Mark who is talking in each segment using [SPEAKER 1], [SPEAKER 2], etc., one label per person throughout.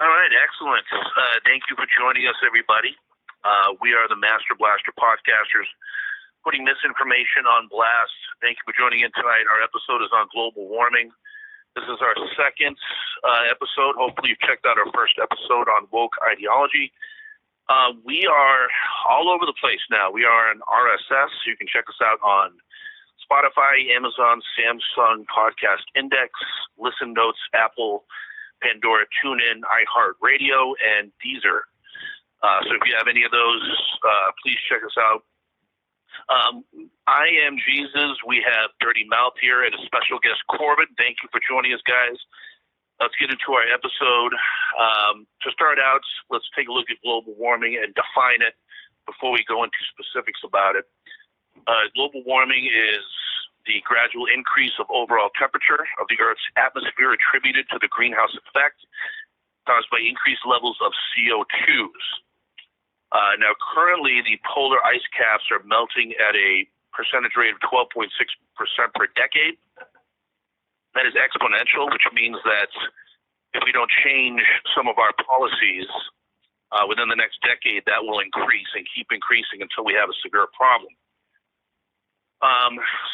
[SPEAKER 1] All right, excellent. Thank you for joining us, everybody. We are the Master Blaster podcasters, putting misinformation on blast. Thank you for joining in tonight. Our episode is on global warming. This is our second episode. Hopefully you've checked out our first episode on woke ideology. We are all over the place now. We are on RSS. You can check us out on Spotify, Amazon, Samsung Podcast Index, Listen Notes, Apple, Pandora, TuneIn, iHeartRadio, and Deezer. So if you have any of those, please check us out. I am Jesus. We have Dirty Mouth here and a special guest, Corbin. Thank you for joining us, guys. Let's get into our episode. To start out, let's take a look at global warming and define it before we go into specifics about it. Global warming is the gradual increase of overall temperature of the Earth's atmosphere attributed to the greenhouse effect caused by increased levels of CO2s. Now, currently, the polar ice caps are melting at a percentage rate of 12.6% per decade. That is exponential, which means that if we don't change some of our policies within the next decade, that will increase and keep increasing until we have a severe problem.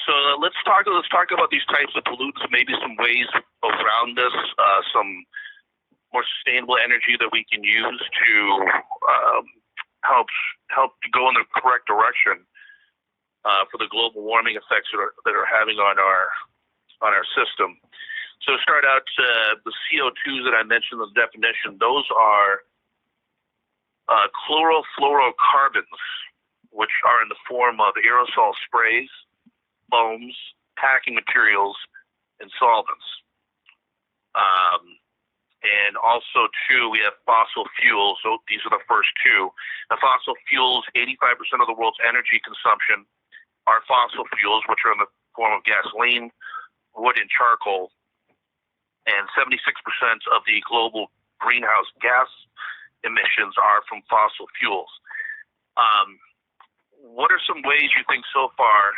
[SPEAKER 1] So let's talk about these types of pollutants, maybe some ways around this, some more sustainable energy that we can use to help to go in the correct direction for the global warming effects that are having on our system. So to start out, the CO2s that I mentioned in the definition, those are chlorofluorocarbons, which are in the form of aerosol sprays, foams, packing materials, and solvents. And also, too, we have fossil fuels. So these are the first two. The fossil fuels, 85% of the world's energy consumption are fossil fuels, which are in the form of gasoline, wood, and charcoal. And 76% of the global greenhouse gas emissions are from fossil fuels. What are some ways you think so far,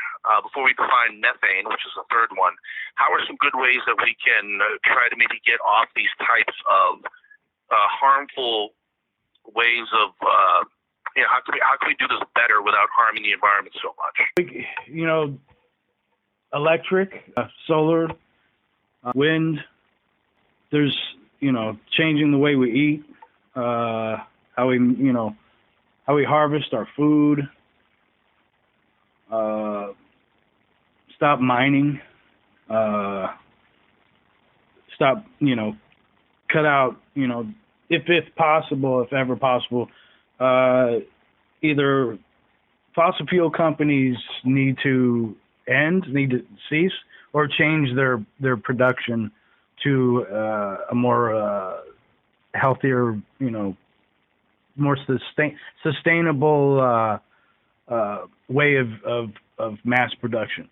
[SPEAKER 1] before we define methane, which is the third one, how are some good ways that we can try to maybe get off these types of harmful ways of, how can we do this better without harming the environment so much?
[SPEAKER 2] Electric, solar, wind, there's, changing the way we eat, how we harvest our food, stop mining, stop, cut out, if possible, if ever possible, either fossil fuel companies need to cease or change their production to a more healthier, more sustainable way of mass production.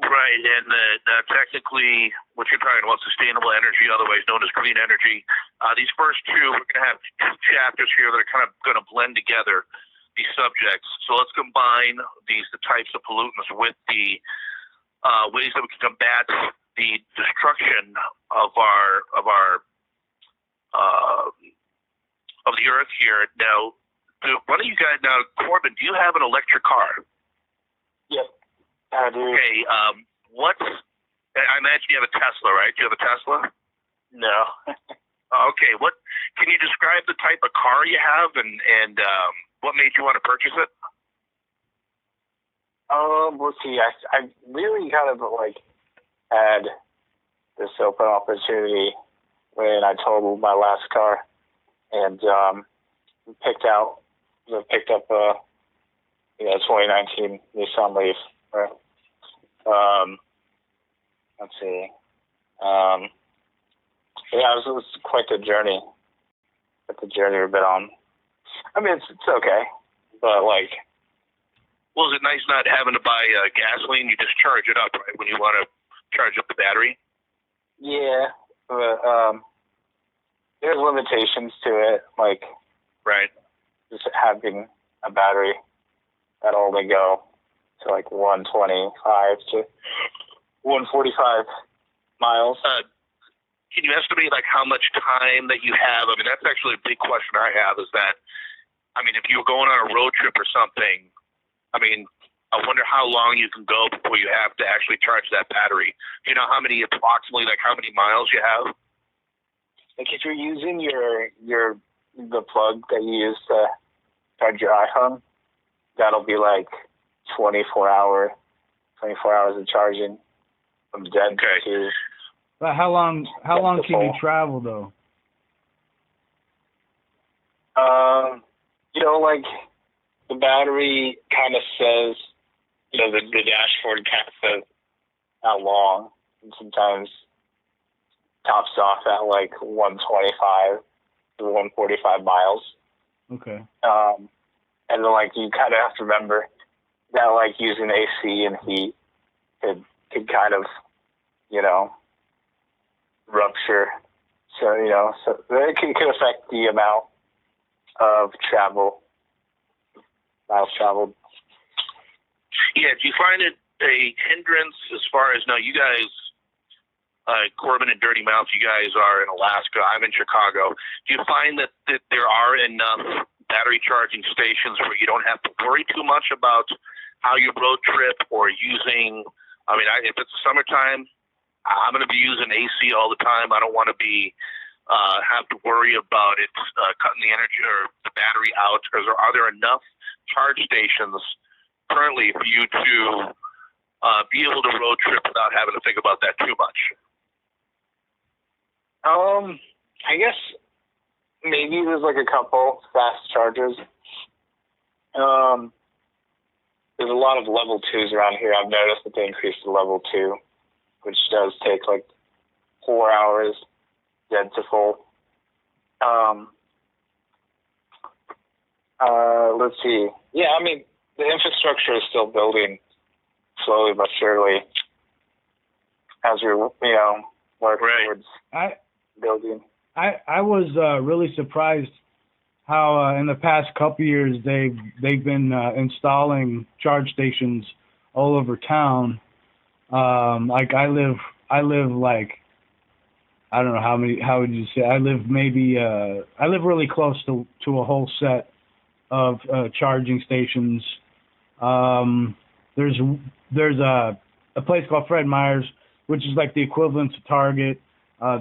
[SPEAKER 1] Right, and technically, what you're talking about, sustainable energy, otherwise known as green energy. These first two, we're going to have two chapters here that are kind of going to blend together these subjects. So let's combine the types of pollutants with the ways that we can combat the destruction of the earth here. Now, why don't you guys Corbin? Do you have an electric car?
[SPEAKER 3] Yep, I do.
[SPEAKER 1] Okay. I imagine you have a Tesla, right? Do you have a Tesla?
[SPEAKER 3] No.
[SPEAKER 1] Okay. What can you describe the type of car you have and what made you want to purchase it?
[SPEAKER 3] Let's see. I really kind of had this open opportunity when I totaled my last car, and picked up a 2019 Nissan Leaf. Right? Let's see. It was quite the journey. Quite the journey we've been on. I mean, it's okay, but
[SPEAKER 1] well, is it nice not having to buy gasoline? You just charge it up, right, when you want to charge up the battery?
[SPEAKER 3] Yeah, but there's limitations to it,
[SPEAKER 1] right,
[SPEAKER 3] just having a battery that'll only go to 125 to 145 miles.
[SPEAKER 1] can you estimate like how much time that you have? I mean, that's actually a big question I have. Is that, I mean, if you were going on a road trip or something, I mean, I wonder how long you can go before you have to actually charge that battery. Do you know approximately how many miles you have?
[SPEAKER 3] Like if you're using the plug that you use to charge your iPhone, that'll be like 24 hours of charging from dead to.
[SPEAKER 2] But how long can you travel though?
[SPEAKER 3] Like the battery kind of says, the dashboard kind of says how long, and sometimes tops off at like 125 to 145 miles.
[SPEAKER 2] Okay.
[SPEAKER 3] And then you kind of have to remember that using AC and heat could kind of, rupture. So, so it can affect the amount of miles traveled.
[SPEAKER 1] Yeah, do you find it a hindrance as far as, now you guys, Corbin and Dirty Mouth, you guys are in Alaska, I'm in Chicago. Do you find that there are enough battery charging stations where you don't have to worry too much about how you road trip or using, if it's summertime, I'm going to be using AC all the time. I don't want to be have to worry about it cutting the energy or the battery out. Are there enough charge stations currently for you to be able to road trip without having to think about that too much?
[SPEAKER 3] I guess maybe there's a couple fast chargers. There's a lot of level 2s around here. I've noticed that they increased to level 2, which does take 4 hours dead to full. Let's see. Yeah, the infrastructure is still building slowly but surely as we're, working towards building.
[SPEAKER 2] I was really surprised how in the past couple years they've been installing charge stations all over town. I live I don't know how would you say, I live really close to a whole set of charging stations. There's a place called Fred Meyer's, which is the equivalent to Target.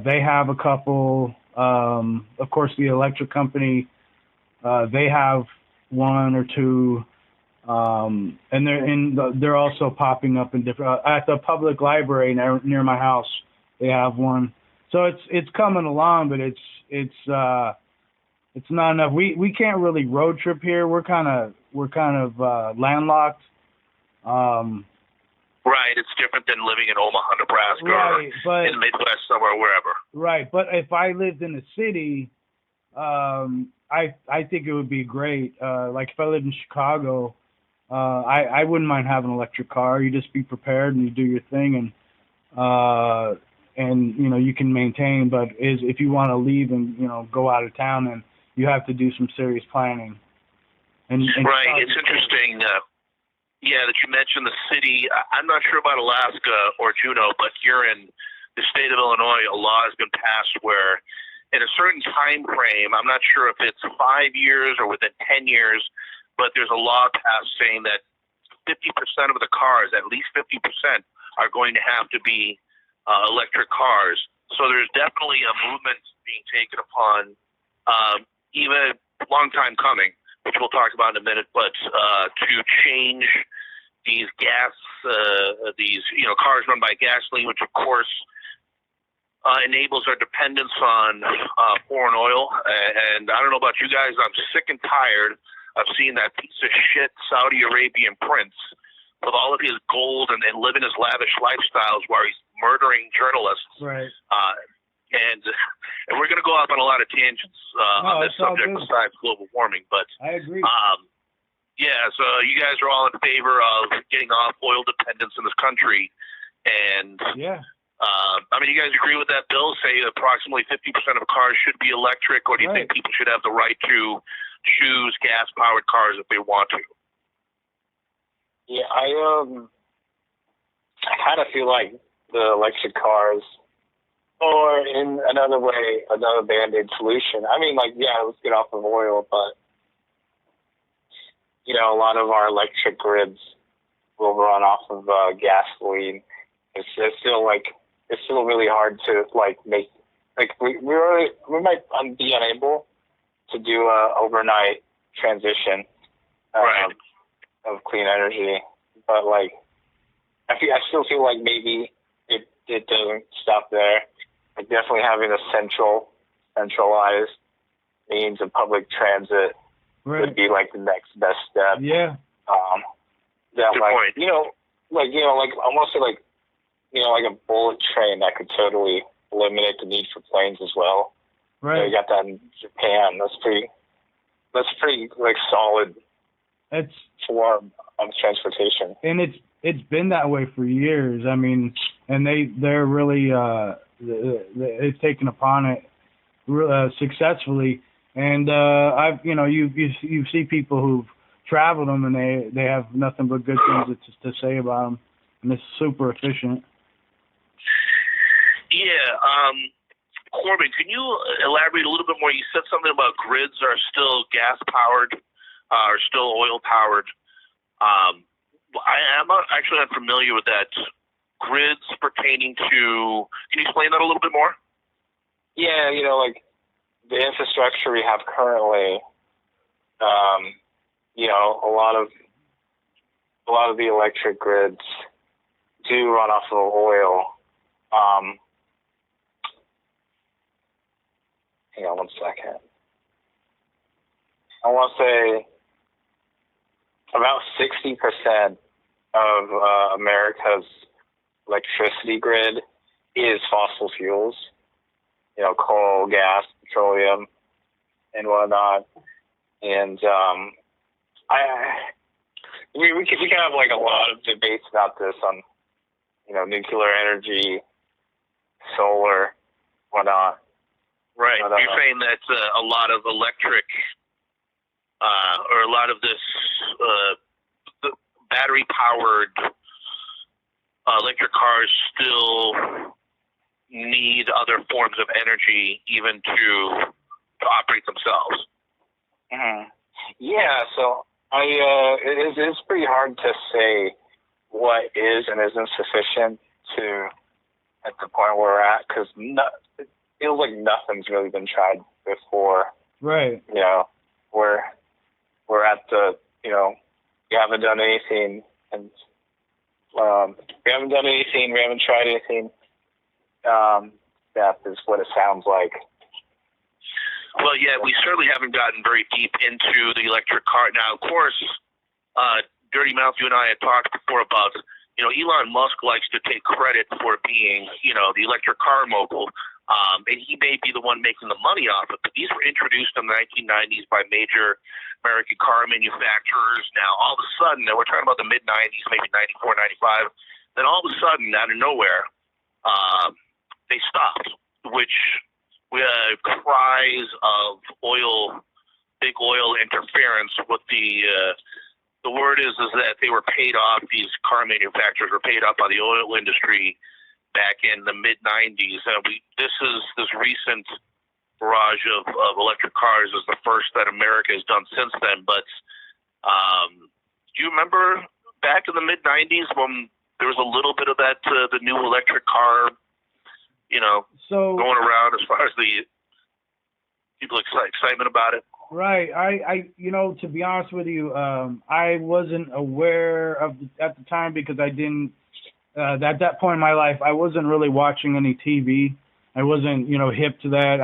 [SPEAKER 2] They have a couple. Of course, the electric company, they have one or two, and they're also popping up in different. At the public library near my house, they have one. So it's coming along, but it's not enough. We can't really road trip here. We're kind of landlocked.
[SPEAKER 1] Right, it's different than living in Omaha, Nebraska,
[SPEAKER 2] right,
[SPEAKER 1] or in the Midwest, somewhere, wherever.
[SPEAKER 2] Right, but if I lived in a city, I think it would be great. If I lived in Chicago, I wouldn't mind having an electric car. You just be prepared and you do your thing, and you can maintain. But if you want to leave and go out of town, then you have to do some serious planning. And
[SPEAKER 1] right, it's interesting. That you mentioned the city. I'm not sure about Alaska or Juneau, but here in the state of Illinois, a law has been passed where in a certain time frame, I'm not sure if it's 5 years or within 10 years, but there's a law passed saying that 50% of the cars, at least 50%, are going to have to be electric cars. So there's definitely a movement being taken upon, even a long time coming, which we'll talk about in a minute, but to change these cars run by gasoline, which of course enables our dependence on foreign oil. And I don't know about you guys, I'm sick and tired of seeing that piece of shit Saudi Arabian prince with all of his gold and living his lavish lifestyles where he's murdering journalists.
[SPEAKER 2] Right.
[SPEAKER 1] And we're going to go off on a lot of tangents on this subject besides global warming. But
[SPEAKER 2] I agree.
[SPEAKER 1] So you guys are all in favor of getting off oil dependence in this country. And, you guys agree with that bill? Say approximately 50% of cars should be electric, or do you think people should have the right to choose gas-powered cars if they want to?
[SPEAKER 3] Yeah, I kind of feel like the electric cars, or or in another way, another Band-Aid solution. I mean, like, yeah, let's get off of oil, but, you know, a lot of our electric grids will run off of gasoline. It's still really hard to like make, like we might be unable to do a overnight transition of clean energy, but like I still feel like maybe it doesn't stop there. Like definitely having a centralized means of public transit would be like the next best step.
[SPEAKER 2] Yeah.
[SPEAKER 3] That
[SPEAKER 1] Good
[SPEAKER 3] like
[SPEAKER 1] point.
[SPEAKER 3] like almost like like a bullet train that could totally eliminate the need for planes as well.
[SPEAKER 2] Right.
[SPEAKER 3] You got that in Japan. That's pretty like solid.
[SPEAKER 2] It's
[SPEAKER 3] form of transportation.
[SPEAKER 2] And it's been that way for years. I mean, and they're really they've taken upon it successfully. And you see people who've traveled them and they have nothing but good things to say about them, and it's super efficient.
[SPEAKER 1] Yeah, Corbin, can you elaborate a little bit more? You said something about grids are still gas powered, or still oil powered. I'm actually unfamiliar with that. Grids pertaining to, can you explain that a little bit more?
[SPEAKER 3] Yeah, like the infrastructure we have currently, a lot of the electric grids do run off of oil. Hang on 1 second. I want to say about 60% of America's electricity grid is fossil fuels. Coal, gas, petroleum, and whatnot. And we can have like a lot of debates about this on nuclear energy, solar, whatnot.
[SPEAKER 1] Right. You're saying that a lot of electric, or a lot of this battery-powered electric cars still need other forms of energy even to operate themselves.
[SPEAKER 3] Mm-hmm. Yeah, so it is pretty hard to say what is and isn't sufficient to at the point where we're at, because it feels like nothing's really been tried before.
[SPEAKER 2] Right.
[SPEAKER 3] We're at the we haven't done anything, and we haven't tried anything. That is what it sounds like.
[SPEAKER 1] Well, yeah, we certainly haven't gotten very deep into the electric car. Now, of course, Dirty Mouth, you and I had talked before about, Elon Musk likes to take credit for being, the electric car mogul, and he may be the one making the money off it. But these were introduced in the 1990s by major American car manufacturers. Now, all of a sudden, we're talking about the mid-90s, maybe 94, 95, then all of a sudden, out of nowhere, they stopped, which cries of big oil interference with the word is that they were paid off, these car manufacturers were paid off by the oil industry back in the mid-90s. And this recent barrage of electric cars is the first that America has done since then. But do you remember back in the mid-90s when there was a little bit of that, the new electric car, going around as far as the people excitement about it?
[SPEAKER 2] Right. I to be honest with you, I wasn't aware of at the time because I didn't. At that point in my life, I wasn't really watching any TV. I wasn't, hip to that.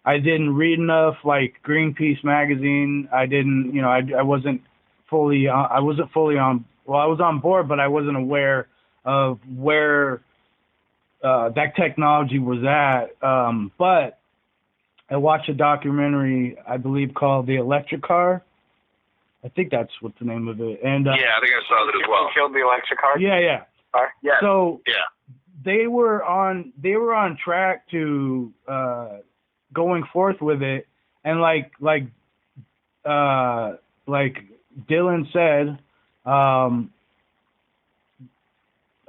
[SPEAKER 2] I didn't read enough, like Greenpeace magazine. I didn't, I wasn't fully on. Well, I was on board, but I wasn't aware of where that technology was at. But I watched a documentary, I believe, called The Electric Car. I think that's what the name of it. And
[SPEAKER 1] yeah, I think I saw that as well.
[SPEAKER 3] Killed the electric car.
[SPEAKER 2] Yeah.
[SPEAKER 3] Yeah.
[SPEAKER 2] So
[SPEAKER 1] yeah,
[SPEAKER 2] they were on track to going forth with it, and like Dylan said, all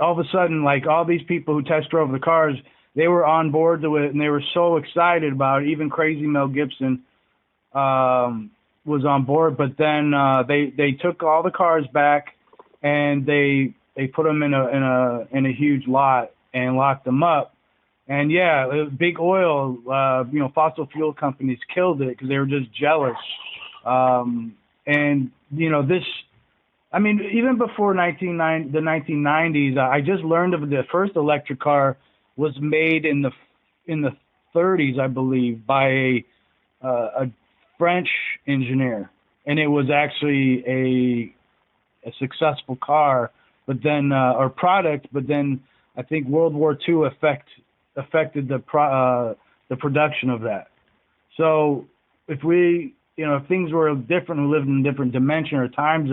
[SPEAKER 2] of a sudden, like all these people who test drove the cars, they were on board to it, and they were so excited about it. Even crazy Mel Gibson was on board, but then they took all the cars back, and they put them in a huge lot and locked them up. And yeah, big oil, fossil fuel companies killed it because they were just jealous. And this, I mean, even before the 1990s, I just learned of the first electric car was made in the 30s, I believe, by a French engineer, and it was actually a successful car, but then or product. But then I think World War II affected the production of that. So if things were different, we lived in a different dimension or time,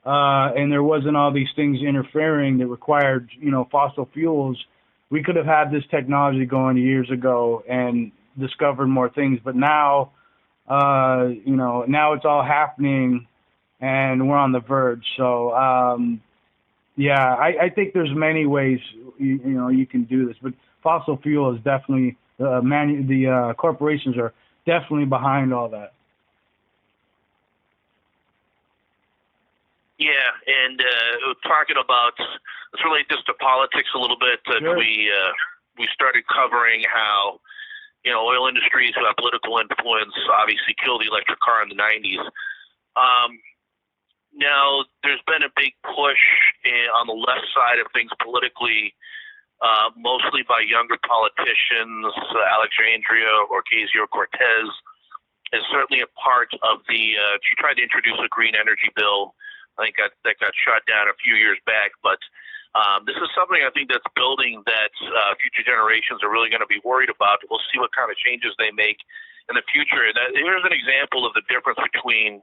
[SPEAKER 2] and there wasn't all these things interfering that required, fossil fuels, we could have had this technology going years ago and discovered more things. But now, now it's all happening, and we're on the verge. So, I think there's many ways, you can do this, but fossil fuel is definitely, the corporations are definitely behind all that.
[SPEAKER 1] Yeah, and talking about, let's relate this to politics a little bit.
[SPEAKER 2] Sure.
[SPEAKER 1] We started covering how, oil industries who have political influence obviously killed the electric car in the 90s. Now, there's been a big push on the left side of things politically, mostly by younger politicians. Alexandria Ocasio-Cortez is certainly a part of she tried to introduce a green energy bill. I think that got shot down a few years back. But this is something I think that's building that future generations are really going to be worried about. We'll see what kind of changes they make in the future. Here's an example of the difference between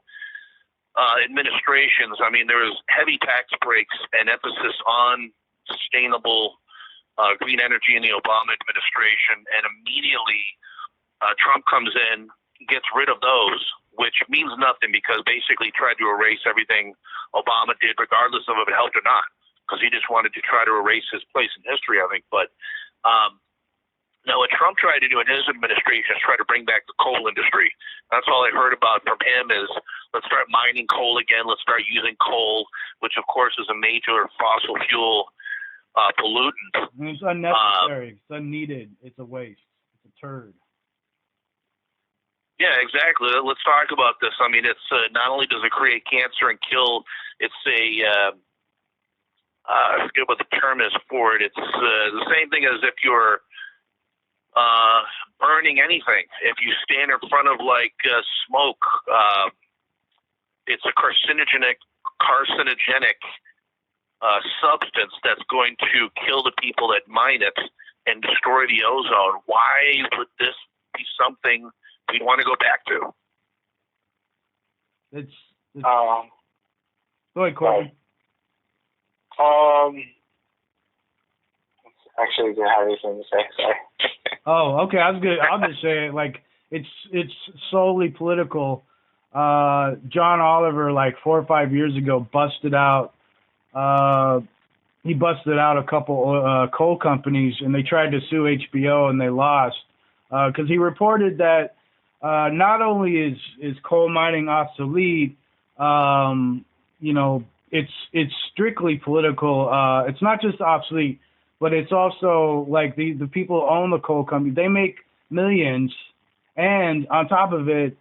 [SPEAKER 1] administrations. I mean, there was heavy tax breaks and emphasis on sustainable green energy in the Obama administration, and immediately Trump comes in, gets rid of those, which means nothing because basically tried to erase everything Obama did, regardless of if it helped or not, because he just wanted to try to erase his place in history, I think. But now what Trump tried to do in his administration is try to bring back the coal industry. That's all I heard about from him is let's start mining coal again. Let's start using coal, which of course is a major fossil fuel pollutant.
[SPEAKER 2] It's unnecessary. It's unneeded. It's a waste. It's a turd.
[SPEAKER 1] Yeah, exactly. Let's talk about this. I mean, it's not only does it create cancer and kill, it's I forget what the term is for it. It's the same thing as if you're burning anything. If you stand in front of smoke, it's a carcinogenic substance that's going to kill the people that mine it and destroy the ozone. Why would this be something we want to go back to?
[SPEAKER 2] Go ahead, Corbin.
[SPEAKER 3] Actually, didn't have anything to say. Sorry.
[SPEAKER 2] Oh, okay. I was good. I'll just say it's solely political. John Oliver, 4 or 5 years ago, busted out. He busted out a couple coal companies, and they tried to sue HBO, and they lost because he reported that not only is coal mining obsolete, it's strictly political. It's not just obsolete, but it's also the people who own the coal company, they make millions, and on top of it,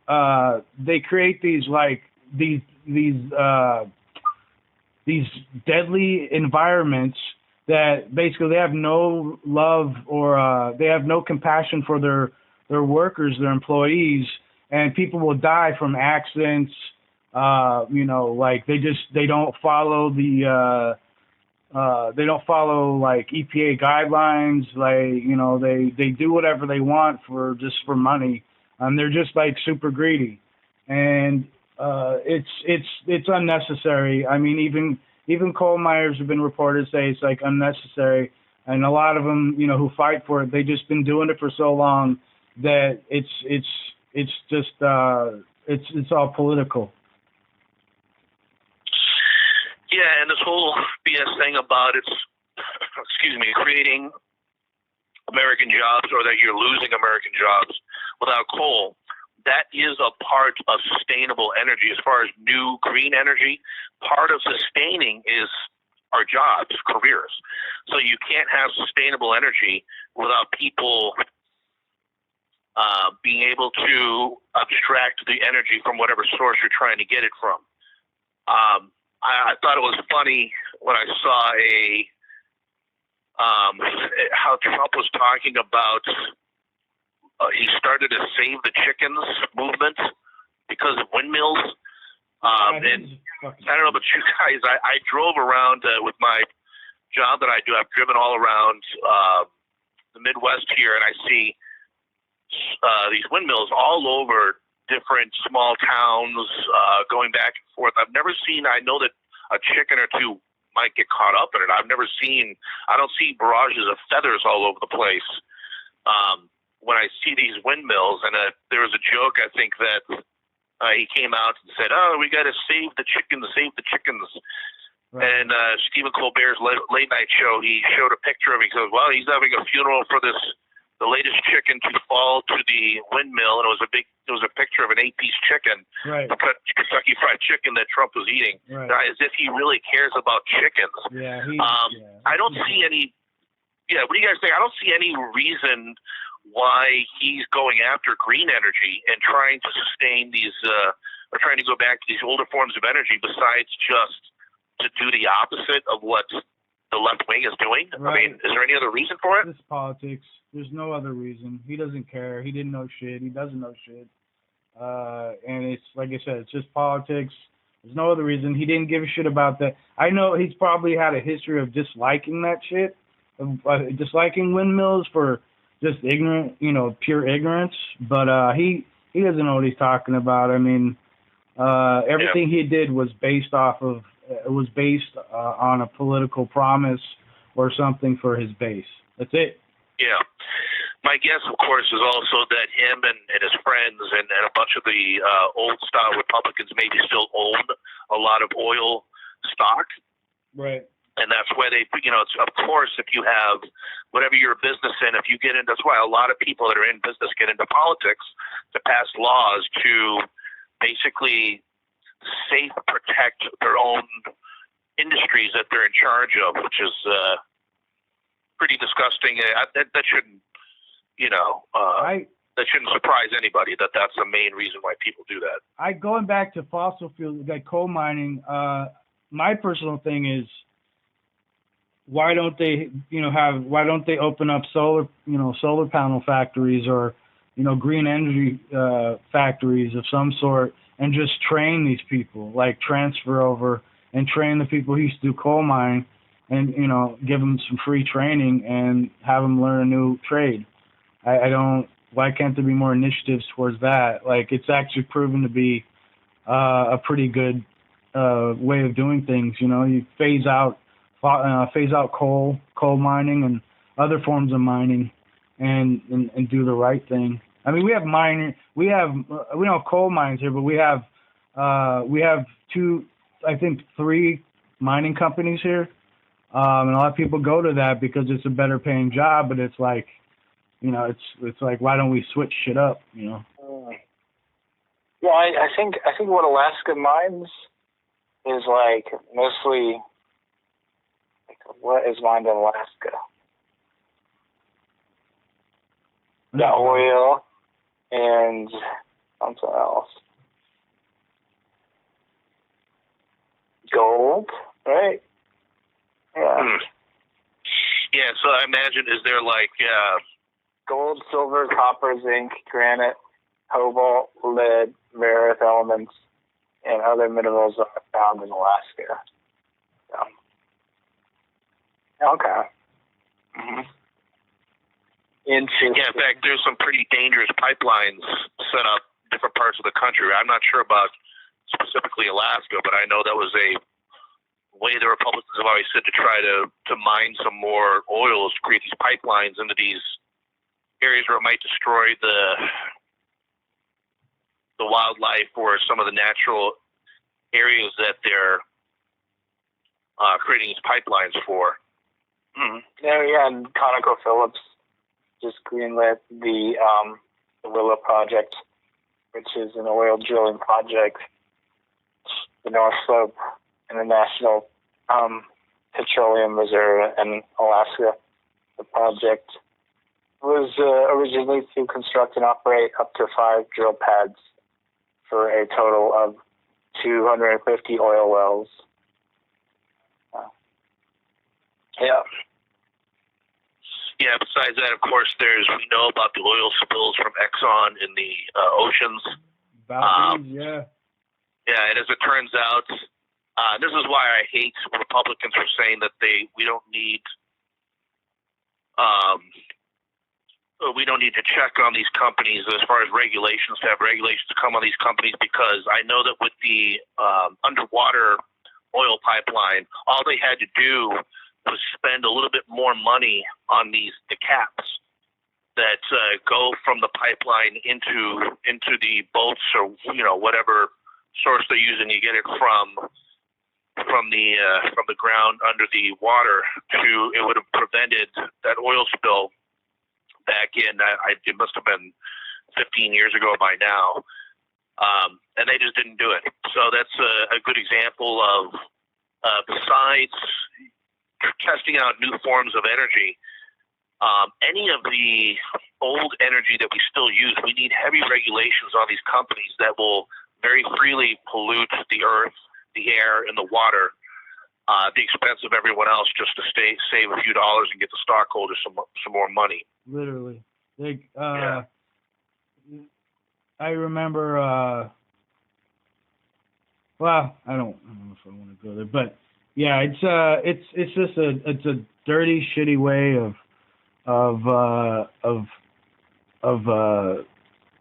[SPEAKER 2] they create these deadly environments that basically they have no love or they have no compassion for their workers, their employees, and people will die from accidents. They don't follow EPA guidelines. They do whatever they want for money, and they're just super greedy, and it's unnecessary. I mean, even coal miners have been reported to say it's unnecessary, and a lot of them, who fight for it, they've just been doing it for so long that it's all political.
[SPEAKER 1] Yeah, and this whole BS thing about creating American jobs or that you're losing American jobs without coal. That is a part of sustainable energy. As far as new green energy, part of sustaining is our jobs, careers. So you can't have sustainable energy without people being able to abstract the energy from whatever source you're trying to get it from. I thought it was funny when I saw how Trump was talking about he started a Save the Chickens movement because of windmills. And I don't know about you guys. I drove around with my job that I do. I've driven all around the Midwest here, and I see these windmills all over different small towns going back and forth. I've never seen, I know that a chicken or two might get caught up in it. I don't see barrages of feathers all over the place. When I see these windmills, and there was a joke, I think, that he came out and said, "Oh, we got to save the chickens, save the chickens." Right. And Stephen Colbert's late night show, he showed a picture of it. He goes, "Well, he's having a funeral for the latest chicken to fall to the windmill," and it was a picture of an 8-piece chicken, right, Kentucky Fried Chicken that Trump was eating, right, as if he really cares about chickens.
[SPEAKER 2] Yeah.
[SPEAKER 1] I don't see any. Yeah, what do you guys think? I don't see any reason why he's going after green energy and trying to sustain these, or trying to go back to these older forms of energy, besides just to do the opposite of what the left wing is doing. Right. I mean, is there any other reason for it?
[SPEAKER 2] It's politics. There's no other reason. He doesn't care. He didn't know shit. He doesn't know shit. And it's, like I said, it's just politics. There's no other reason. He didn't give a shit about that. I know he's probably had a history of disliking that shit, disliking windmills for just ignorant, pure ignorance. But he doesn't know what he's talking about. I mean, everything he did was based on a political promise or something for his base. That's it.
[SPEAKER 1] Yeah. My guess, of course, is also that him and his friends and a bunch of the old-style Republicans maybe still own a lot of oil stock.
[SPEAKER 2] Right.
[SPEAKER 1] And that's why they, it's, of course, if you have whatever your business in, if you get in, that's why a lot of people that are in business get into politics to pass laws to basically protect their own industries that they're in charge of, which is pretty disgusting. That shouldn't, that shouldn't surprise anybody that that's the main reason why people do that.
[SPEAKER 2] Going back to fossil fuels, like coal mining, my personal thing is, why don't they open up solar panel factories or, green energy factories of some sort and just train these people, like transfer over and train the people who used to do coal mining and, give them some free training and have them learn a new trade. Why can't there be more initiatives towards that? Like, it's actually proven to be a pretty good way of doing things. You phase out coal mining and other forms of mining and do the right thing. I mean, we don't have coal mines here, but we have 3 mining companies here. And a lot of people go to that because it's a better paying job, but it's like, it's like, why don't we switch shit up,
[SPEAKER 3] Yeah, I think what Alaska mines is like mostly, what is mined in Alaska? The oil and something else. Gold, right? Yeah.
[SPEAKER 1] Yeah, so I imagine, is there like
[SPEAKER 3] gold, silver, copper, zinc, granite, cobalt, lead, rare earth elements, and other minerals are found in Alaska. So. Okay.
[SPEAKER 1] Mm-hmm. Yeah, in fact, there's some pretty dangerous pipelines set up in different parts of the country. I'm not sure about specifically Alaska, but I know that was a way the Republicans have always said to try to mine some more oil, to create these pipelines into these areas where it might destroy the wildlife or some of the natural areas that they're creating these pipelines for.
[SPEAKER 3] Mm-hmm. Yeah, and ConocoPhillips just greenlit the Willow project, which is an oil drilling project, the North Slope International Petroleum Reserve in Alaska. The project was originally to construct and operate up to 5 drill pads for a total of 250 oil wells. Yeah.
[SPEAKER 1] Yeah, besides that, of course, we know about the oil spills from Exxon in the oceans.
[SPEAKER 2] Yeah.
[SPEAKER 1] Yeah, and as it turns out, this is why I hate Republicans for saying that we don't need to check on these companies as far as regulations, to have regulations to come on these companies, because I know that with the underwater oil pipeline, all they had to do was spend a little bit more money on the caps that go from the pipeline into the boats, or whatever source they're using. You get it from the ground under the water. It would have prevented that oil spill back in, it must have been 15 years ago by now, and they just didn't do it. So that's a good example of, besides testing out new forms of energy, any of the old energy that we still use, we need heavy regulations on these companies that will very freely pollute the earth, the air, and the water, at the expense of everyone else, just to save a few dollars and get the stockholders some more money.
[SPEAKER 2] Literally.
[SPEAKER 1] Yeah.
[SPEAKER 2] I remember, well, I don't know if I want to go there, but yeah, it's just a dirty, shitty way of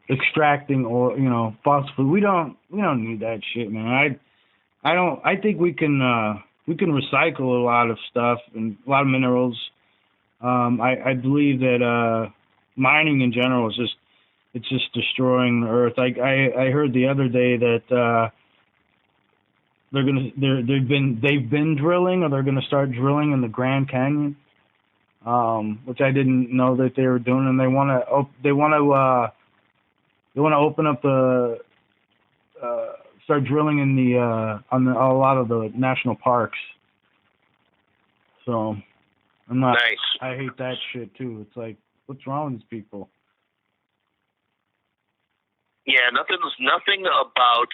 [SPEAKER 2] extracting oil, fossil fuel. We don't need that shit, man. I think we can recycle a lot of stuff and a lot of minerals. I believe that mining in general is just destroying the earth. I heard the other day that they've been drilling, or they're gonna start drilling in the Grand Canyon, which I didn't know that they were doing, and they want to open up start drilling in on a lot of the national parks. So I'm not.
[SPEAKER 1] Nice.
[SPEAKER 2] I hate that shit too. It's like, what's wrong with these people?
[SPEAKER 1] Yeah, nothing about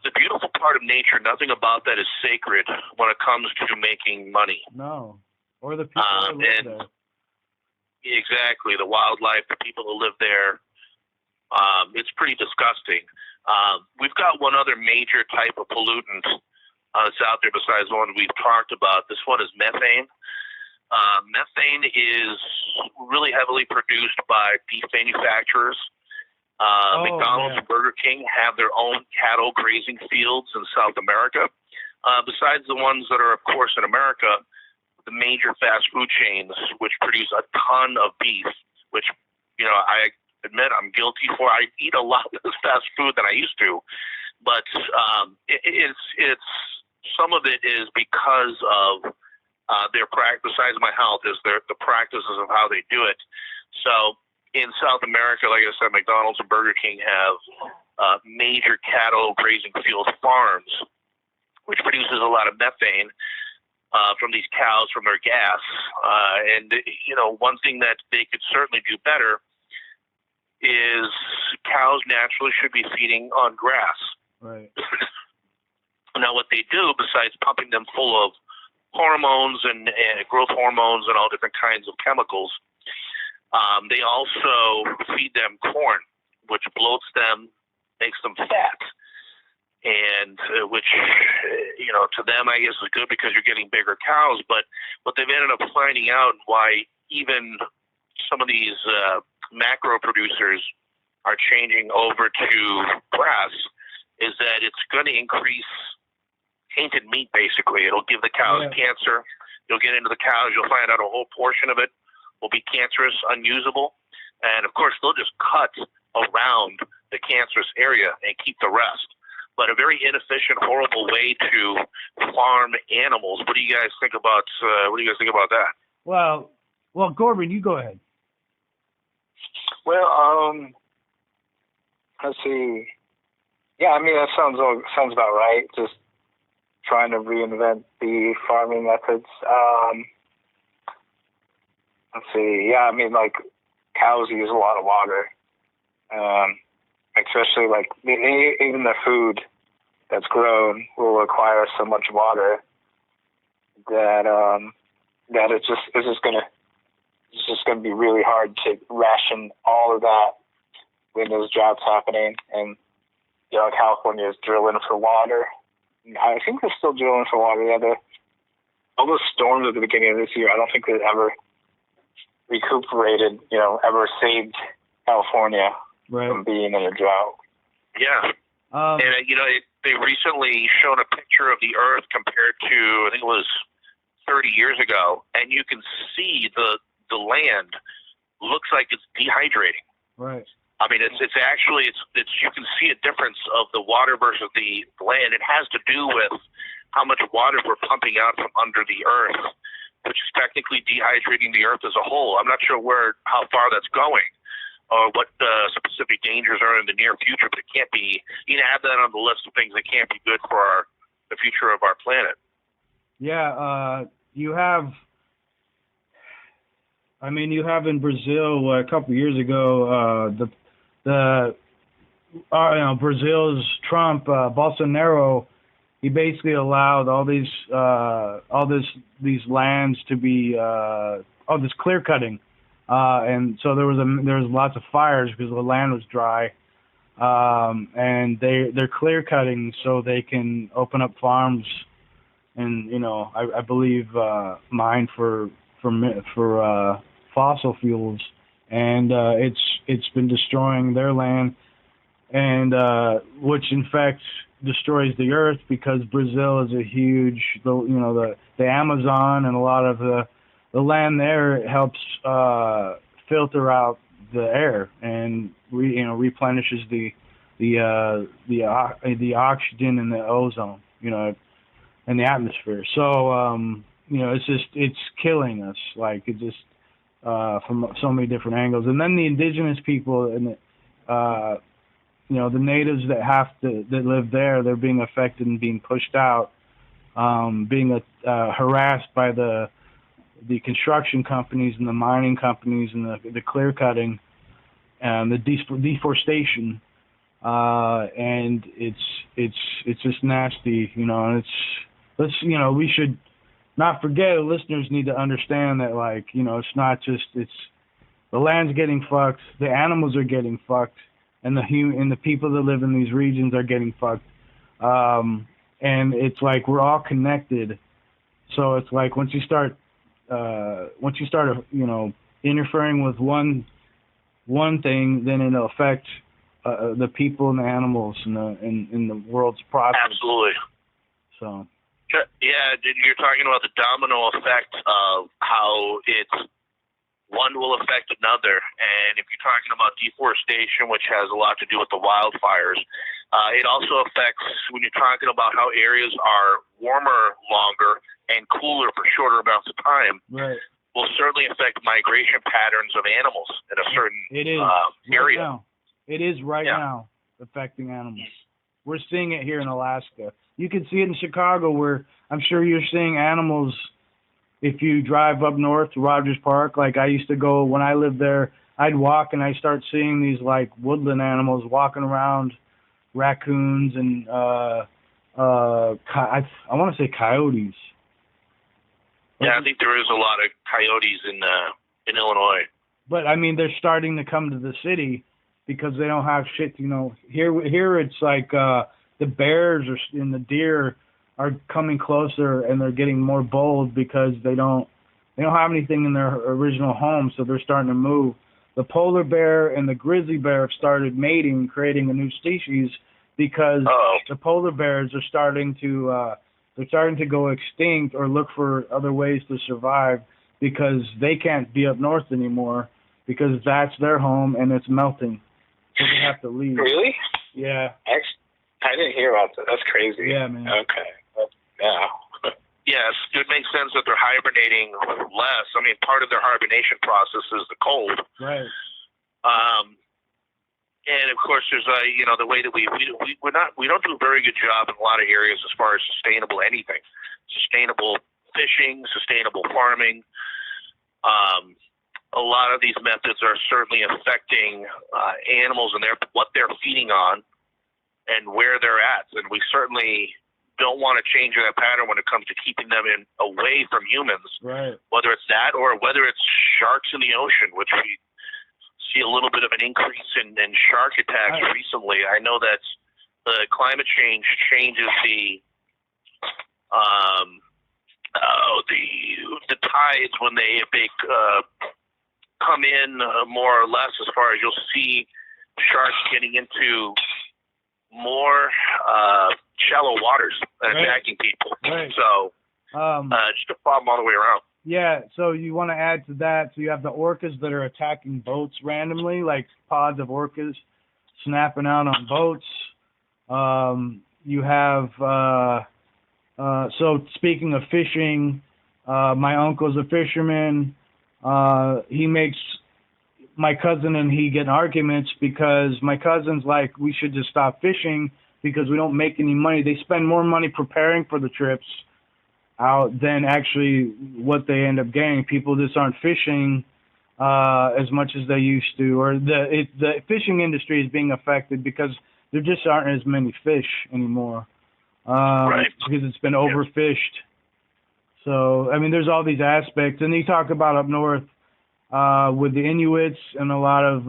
[SPEAKER 1] the beautiful part of nature. Nothing about that is sacred when it comes to making money.
[SPEAKER 2] No, or the people that live there.
[SPEAKER 1] Exactly, the wildlife, the people who live there. It's pretty disgusting. We've got one other major type of pollutant that's out there besides the one we've talked about. This one is methane. Methane is really heavily produced by beef manufacturers. McDonald's and Burger King have their own cattle grazing fields in South America. Besides the ones that are, of course, in America, the major fast food chains, which produce a ton of beef, which, I admit I'm guilty for. I eat a lot less fast food than I used to, but it's some of it is because of their practice. Besides my health, is the practices of how they do it. So in South America, like I said, McDonald's and Burger King have major cattle grazing field farms, which produces a lot of methane from these cows, from their gas. And one thing that they could certainly do better is cows naturally should be feeding on grass.
[SPEAKER 2] Right.
[SPEAKER 1] Now, what they do, besides pumping them full of hormones and growth hormones and all different kinds of chemicals, they also feed them corn, which bloats them, makes them fat, and which, to them, I guess, is good because you're getting bigger cows. But what they've ended up finding out, why even some of these macro producers are changing over to grass, is that it's going to increase tainted meat, basically. It'll give the cows cancer. You'll get into the cows, you'll find out a whole portion of it will be cancerous, unusable. And, of course, they'll just cut around the cancerous area and keep the rest. But a very inefficient, horrible way to farm animals. What do you guys think about that?
[SPEAKER 2] Well, Well, Corbin, you go ahead.
[SPEAKER 3] Well, let's see. Yeah, I mean that sounds about right. Just trying to reinvent the farming methods. Let's see. Yeah, I mean like cows use a lot of water, especially like even the food that's grown will require so much water that that it's just gonna be really hard to ration all of that when there's droughts happening. And California is drilling for water. I think they're still drilling for water. Yeah, all those storms at the beginning of this year, I don't think they've ever recuperated, ever saved California from being in a drought.
[SPEAKER 1] Yeah. And, they recently shown a picture of the Earth compared to, I think it was 30 years ago, and you can see the land looks like it's dehydrating.
[SPEAKER 2] Right.
[SPEAKER 1] I mean, it's actually you can see a difference of the water versus the land. It has to do with how much water we're pumping out from under the Earth, which is technically dehydrating the Earth as a whole. I'm not sure how far that's going or what the specific dangers are in the near future, but it can't be. You can add that on the list of things that can't be good for the future of our planet.
[SPEAKER 2] Yeah, you have in Brazil a couple of years ago Brazil's Trump Bolsonaro, he basically allowed all these lands to be all this clear cutting, and so there was lots of fires because the land was dry, and they're clear cutting so they can open up farms and I believe mine for fossil fuels, and it's been destroying their land, and which in fact destroys the earth because Brazil is a huge, the Amazon and a lot of the land there helps filter out the air and replenishes the oxygen and the ozone in the atmosphere. So it's killing us, like it just from so many different angles. And then the indigenous people and the natives that live there, they're being affected and being pushed out, being harassed by the construction companies and the mining companies and the clear cutting and the deforestation, and it's just nasty, and we should not forget, listeners need to understand that, it's not just, the land's getting fucked, the animals are getting fucked, and the people that live in these regions are getting fucked. And it's like we're all connected. So it's like once you start interfering with one thing, then it'll affect the people and the animals in the world's process.
[SPEAKER 1] Absolutely.
[SPEAKER 2] So.
[SPEAKER 1] Yeah, you're talking about the domino effect of how one will affect another. And if you're talking about deforestation, which has a lot to do with the wildfires, it also affects when you're talking about how areas are warmer longer and cooler for shorter amounts of time.
[SPEAKER 2] Right.
[SPEAKER 1] Will certainly affect migration patterns of animals in a certain area.
[SPEAKER 2] Now. It is right now affecting animals. We're seeing it here in Alaska. You can see it in Chicago, where I'm sure you're seeing animals. If you drive up north to Rogers Park, like I used to go when I lived there, I'd walk and I start seeing these woodland animals walking around, raccoons and I want to say coyotes.
[SPEAKER 1] Yeah, I think there is a lot of coyotes in Illinois.
[SPEAKER 2] But I mean, they're starting to come to the city because they don't have shit. Here it's like the bears and the deer are coming closer and they're getting more bold because they don't have anything in their original home, so they're starting to move. The polar bear and the grizzly bear have started mating, creating a new species because the polar bears are starting to go extinct or look for other ways to survive because they can't be up north anymore because that's their home and it's melting. So they have to leave.
[SPEAKER 3] Really?
[SPEAKER 2] Yeah.
[SPEAKER 3] I didn't hear about that. That's crazy.
[SPEAKER 2] Yeah, man.
[SPEAKER 3] Okay. Yeah.
[SPEAKER 1] yes, it makes sense that they're hibernating less. I mean, part of their hibernation process is the cold.
[SPEAKER 2] Right.
[SPEAKER 1] And of course, there's the way that we don't do a very good job in a lot of areas as far as sustainable anything, sustainable fishing, sustainable farming. A lot of these methods are certainly affecting animals and what they're feeding on and where they're at, and we certainly don't want to change that pattern when it comes to keeping them away from humans.
[SPEAKER 2] Right. Whether
[SPEAKER 1] it's that or whether it's sharks in the ocean, which we see a little bit of an increase in shark attacks recently. I know that the climate change changes the tides when they come in more or less. As far as you'll see sharks getting into more shallow waters and attacking people.
[SPEAKER 2] Right.
[SPEAKER 1] So just a problem all the way around.
[SPEAKER 2] Yeah, so you want to add to that, so you have the orcas that are attacking boats randomly, like pods of orcas snapping out on boats. You have, so speaking of fishing, my uncle's a fisherman. He makes my cousin and he get in arguments because my cousin's like, we should just stop fishing because we don't make any money. They spend more money preparing for the trips out than actually what they end up getting. People just aren't fishing as much as they used to, or the fishing industry is being affected because there just aren't as many fish anymore.
[SPEAKER 1] Right.
[SPEAKER 2] Because it's been overfished. So, I mean, there's all these aspects. And you talk about up north with the Inuits and a lot of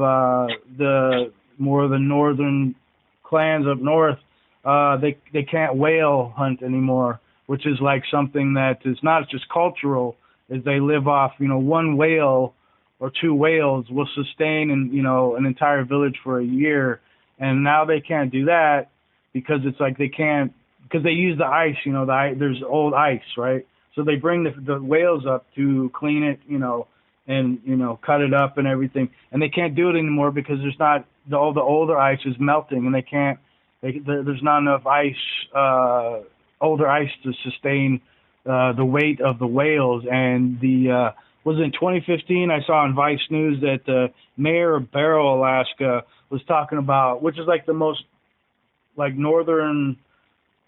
[SPEAKER 2] the northern clans up north, they can't whale hunt anymore, which is like something that is not just cultural, is they live off, one whale or two whales will sustain an entire village for a year. And now they can't do that because it's like they can't, because they use the ice, there's old ice, right? So they bring the whales up to clean it, and, cut it up and everything. And they can't do it anymore because there's not, all the older ice is melting and there's not enough ice, older ice to sustain the weight of the whales. And was it in 2015, I saw on Vice News that the mayor of Barrow, Alaska, was talking about, which is like the most northern,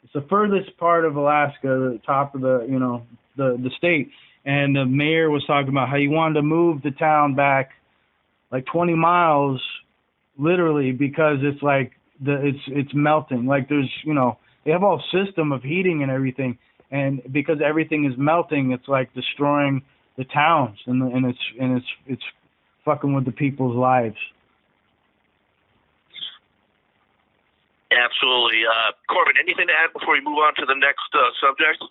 [SPEAKER 2] it's the furthest part of Alaska, the top of the state. And the mayor was talking about how he wanted to move the town back like 20 miles, literally, because it's like it's melting. Like there's, they have a whole system of heating and everything, and because everything is melting, it's like destroying the towns, and it's fucking with the people's lives.
[SPEAKER 1] Absolutely. Corbin, anything to add before we move on to the next subject?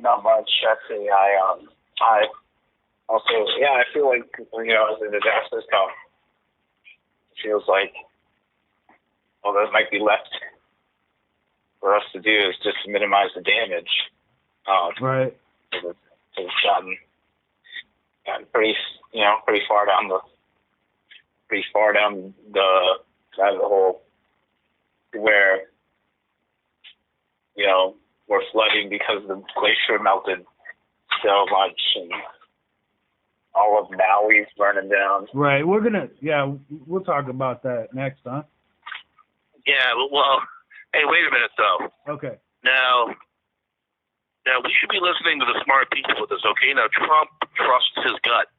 [SPEAKER 3] Not much. Actually, I also, I feel like, as a disaster stuff, it feels like, well, there might be left for us to do is just to minimize the damage.
[SPEAKER 2] Right.
[SPEAKER 3] It's gotten pretty far down the side of the hole where, we're flooding because the glacier melted so much and all of Maui's burning down.
[SPEAKER 2] Right. We'll talk about that next, huh?
[SPEAKER 1] Yeah, well, hey, wait a minute, though.
[SPEAKER 2] Okay.
[SPEAKER 1] Now we should be listening to the smart people with this, okay? Now, Trump trusts his gut.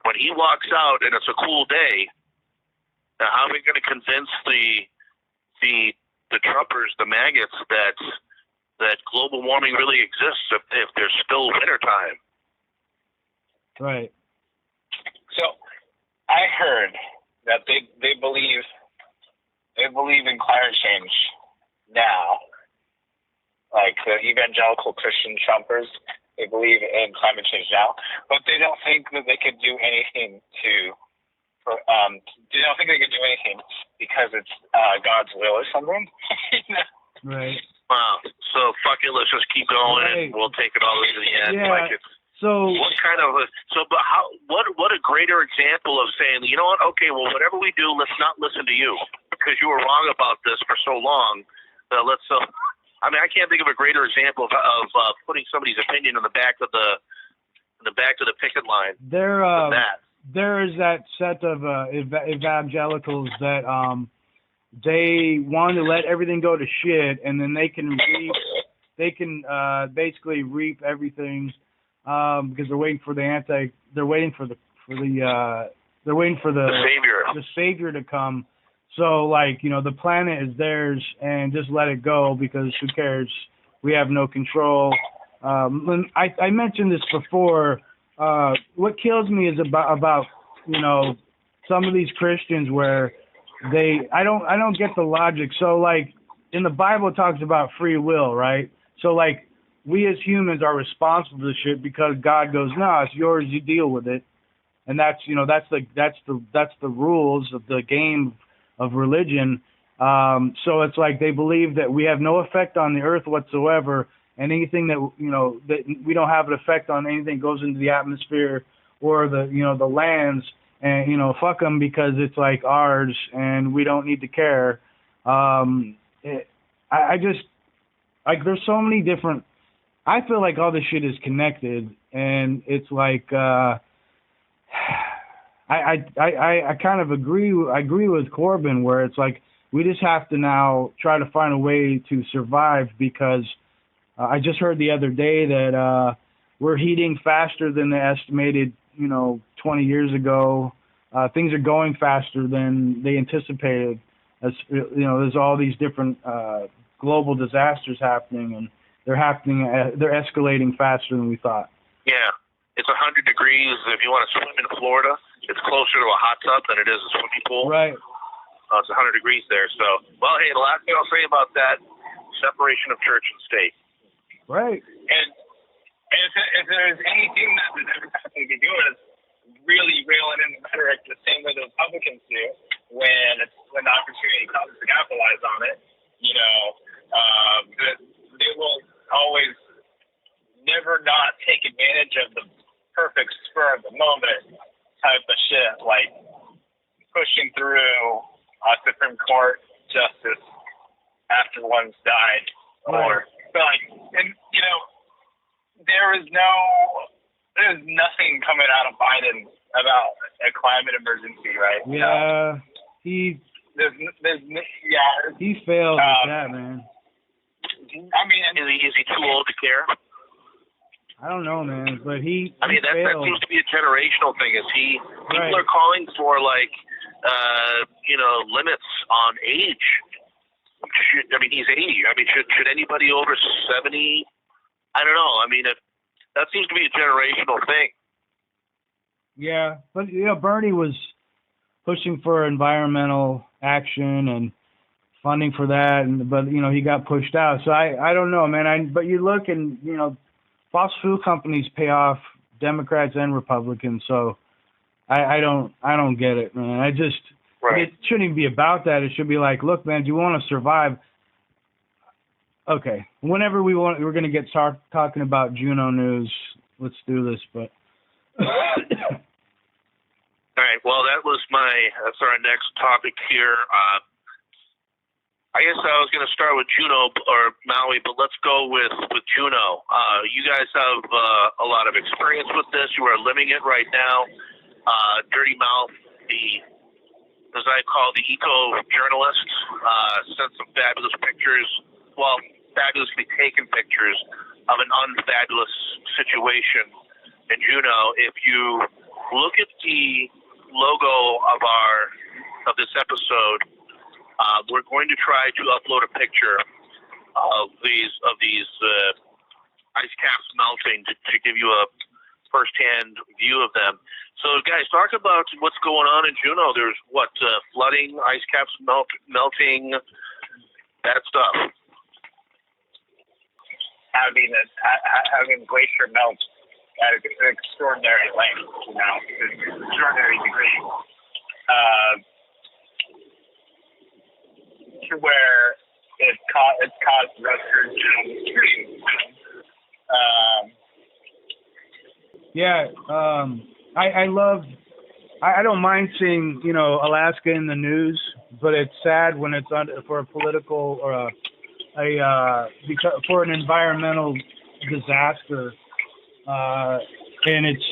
[SPEAKER 1] When he walks out and it's a cool day, now how are we going to convince the Trumpers, the maggots, that global warming really exists if there's still wintertime?
[SPEAKER 2] Right.
[SPEAKER 3] So I heard that they believe in climate change now. Like the evangelical Christian Trumpers, they believe in climate change now, but they don't think that they could do anything they don't think they could do anything because it's God's will or something.
[SPEAKER 2] Right.
[SPEAKER 1] Wow. So fuck it. Let's just keep going,
[SPEAKER 2] right.
[SPEAKER 1] And we'll take it all the way to the end.
[SPEAKER 2] Yeah.
[SPEAKER 1] So what a greater example of saying, you know what? Okay, well, whatever we do, let's not listen to you because you were wrong about this for so long. Let's I mean, I can't think of a greater example of putting somebody's opinion in the back of the picket line than that.
[SPEAKER 2] There is that set of evangelicals that they want to let everything go to shit, and then they can basically reap everything because they're waiting for the savior to come. So, like, the planet is theirs, and just let it go because who cares? We have no control. I mentioned this before. What kills me is about some of these Christians where I don't get the logic. So, like, in the Bible it talks about free will, right? So, like, we as humans are responsible for the shit because God goes, no, it's yours, you deal with it. And that's the rules of the game of religion. So it's like they believe that we have no effect on the earth whatsoever, and anything that that we don't have an effect on, anything goes into the atmosphere or the lands, and fuck them because it's like ours and we don't need to care. I just, like, there's so many different. I feel like all this shit is connected, and it's like I kind of agree with Corbin, where it's like we just have to now try to find a way to survive, because I just heard the other day that we're heating faster than they estimated 20 years ago. Things are going faster than they anticipated. As there's all these different global disasters happening, and they're escalating faster than we thought.
[SPEAKER 1] Yeah, it's 100 degrees. If you want to swim in Florida, it's closer to a hot tub than it is a swimming pool.
[SPEAKER 2] Right.
[SPEAKER 1] It's 100 degrees there. So, well, hey, the last thing I'll say about that, separation of church and state.
[SPEAKER 2] Right.
[SPEAKER 3] And if there's anything that the Democrats need to be doing, is really railing in the rhetoric the same way the Republicans do when the opportunity comes to capitalize on it. They will always never not take advantage of the perfect spur of the moment type of shit, like pushing through a Supreme Court justice after one's died, or like, and there's nothing coming out of Biden about a climate emergency, right?
[SPEAKER 2] Yeah, he failed with that, man.
[SPEAKER 3] I mean,
[SPEAKER 1] is he too old to care?
[SPEAKER 2] I don't know, man, but he
[SPEAKER 1] that seems to be a generational thing. People are calling for limits on age. He's 80. Should anybody over 70? I don't know. That seems to be a generational thing.
[SPEAKER 2] Yeah, but Bernie was pushing for environmental action and funding for that, but he got pushed out. So I don't know, man. But you look and fossil fuel companies pay off Democrats and Republicans, so I don't get it, man. It shouldn't even be about that. It should be like, look, man, do you want to survive? Okay, whenever we're going to get talking about Juno news, let's do this. But
[SPEAKER 1] all right, well, that's our next topic here. I guess I was going to start with Juno or Maui, but let's go with Juno. You guys have a lot of experience with this. You are living it right now. Dirty Mouth, as I call the eco-journalist, sent some fabulous pictures, fabulously taken pictures of an unfabulous situation in Juno. If you look at the logo of this episode, we're going to try to upload a picture of these ice caps melting to give you a first-hand view of them. So, guys, talk about what's going on in Juneau. There's flooding, ice caps melting, bad stuff.
[SPEAKER 3] Having glacier melt at an extraordinary length, extraordinary degree. To where it's caused record streams.
[SPEAKER 2] I don't mind seeing Alaska in the news, but it's sad when it's for a political or for an environmental disaster, and it's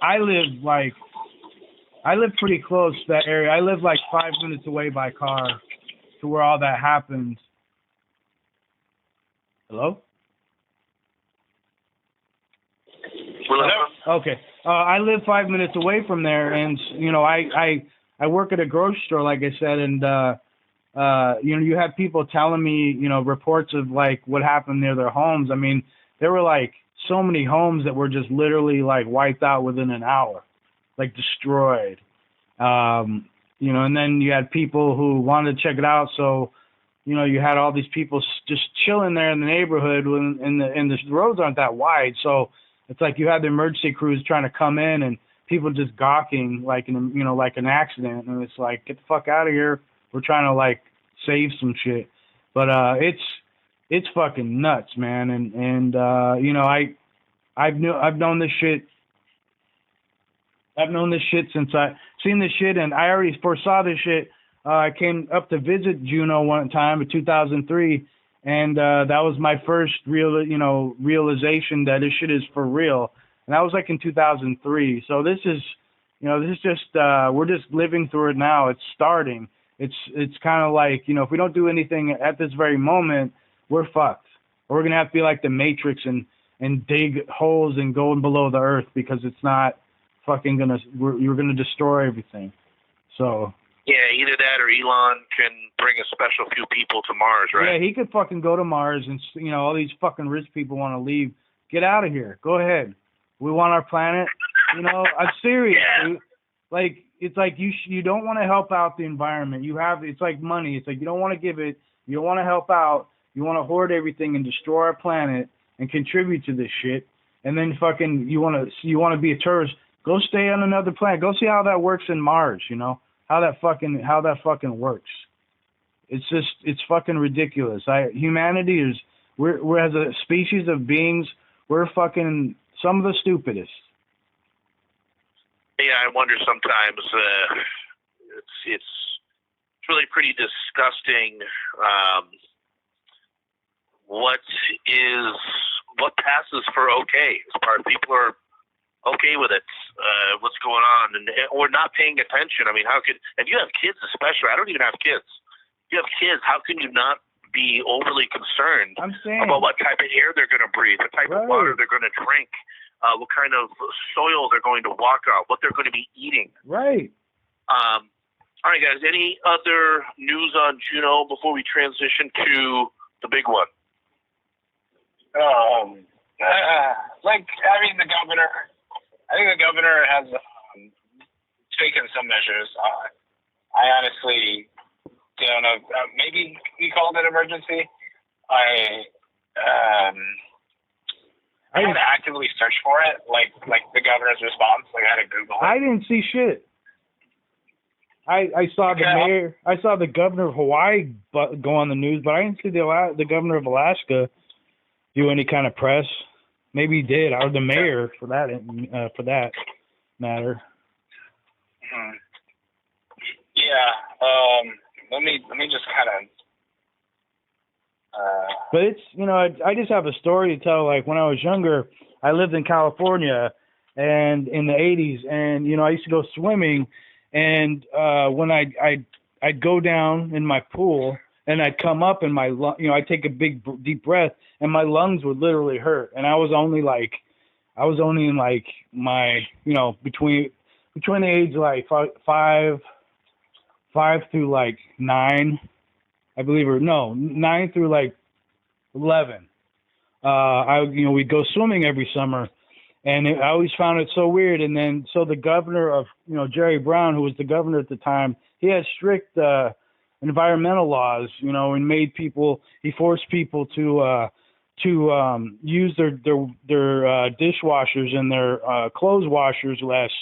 [SPEAKER 2] I live pretty close to that area. I live like 5 minutes away by car to where all that happened. Hello?
[SPEAKER 1] Hello?
[SPEAKER 2] Okay. I live 5 minutes away from there, and I work at a grocery store, like I said, and you have people telling me, reports of like what happened near their homes. I mean, there were like so many homes that were just literally like wiped out within an hour, like destroyed. And then you had people who wanted to check it out, so you had all these people just chilling there in the neighborhood, and the roads aren't that wide, so it's like you had the emergency crews trying to come in and people just gawking like like an accident, and it's like, get the fuck out of here. We're trying to like save some shit, but it's fucking nuts, man. And I've known this shit. I've known this shit since I seen this shit, and I already foresaw this shit. I came up to visit Juneau one time in 2003, and that was my first realization that this shit is for real. And that was like in 2003. So this is just we're just living through it now. It's starting. It's kind of like, if we don't do anything at this very moment, we're fucked. Or we're gonna have to be like the Matrix and dig holes and go below the earth, because it's not fucking you're gonna destroy everything. So.
[SPEAKER 1] Yeah, either that or Elon can bring a special few people to Mars, right?
[SPEAKER 2] Yeah, he could fucking go to Mars, and all these fucking rich people want to leave. Get out of here. Go ahead. We want our planet. I'm serious.
[SPEAKER 1] Yeah.
[SPEAKER 2] Dude. Like, it's like you don't want to help out the environment. It's like money. It's like you don't want to give it. You don't want to help out. You want to hoard everything and destroy our planet and contribute to this shit. And then fucking you want to be a tourist. Go stay on another planet. Go see how that works in Mars. How that fucking works. It's fucking ridiculous. Humanity is we're as a species of beings, we're fucking some of the stupidest.
[SPEAKER 1] Yeah, I wonder sometimes. It's really pretty disgusting. What passes for okay? As far as people are okay with it, what's going on, or not paying attention. I mean, how could, if you have kids especially, I don't even have kids. If you have kids, how can you not be overly concerned about what type of air they're going to breathe, the type of water they're going to drink, what kind of soil they're going to walk on, what they're going to be eating.
[SPEAKER 2] Right.
[SPEAKER 1] All right, guys, any other news on Juneau before we transition to the big one?
[SPEAKER 3] The governor. I think the governor has taken some measures. I honestly don't know. Maybe he called it emergency. I had to actively search for it, like the governor's response. Like, I had to Google it.
[SPEAKER 2] I didn't see shit. I saw the mayor. I saw the governor of Hawaii go on the news, but I didn't see the governor of Alaska do any kind of press. Maybe he did, or the mayor for that matter.
[SPEAKER 3] Yeah. Let me just kind of.
[SPEAKER 2] But it's I just have a story to tell. Like, when I was younger, I lived in California, and in the 80s, and I used to go swimming, and when I'd go down in my pool, and I'd come up, and I'd take a big deep breath, and my lungs would literally hurt, and I was only in like my between the age of like five through like 9, I believe, or no, 9 through like 11. We'd go swimming every summer, and I always found it so weird. And then so the governor of Jerry Brown, who was the governor at the time, he had strict environmental laws, and he forced people to use their dishwashers and their clothes washers less,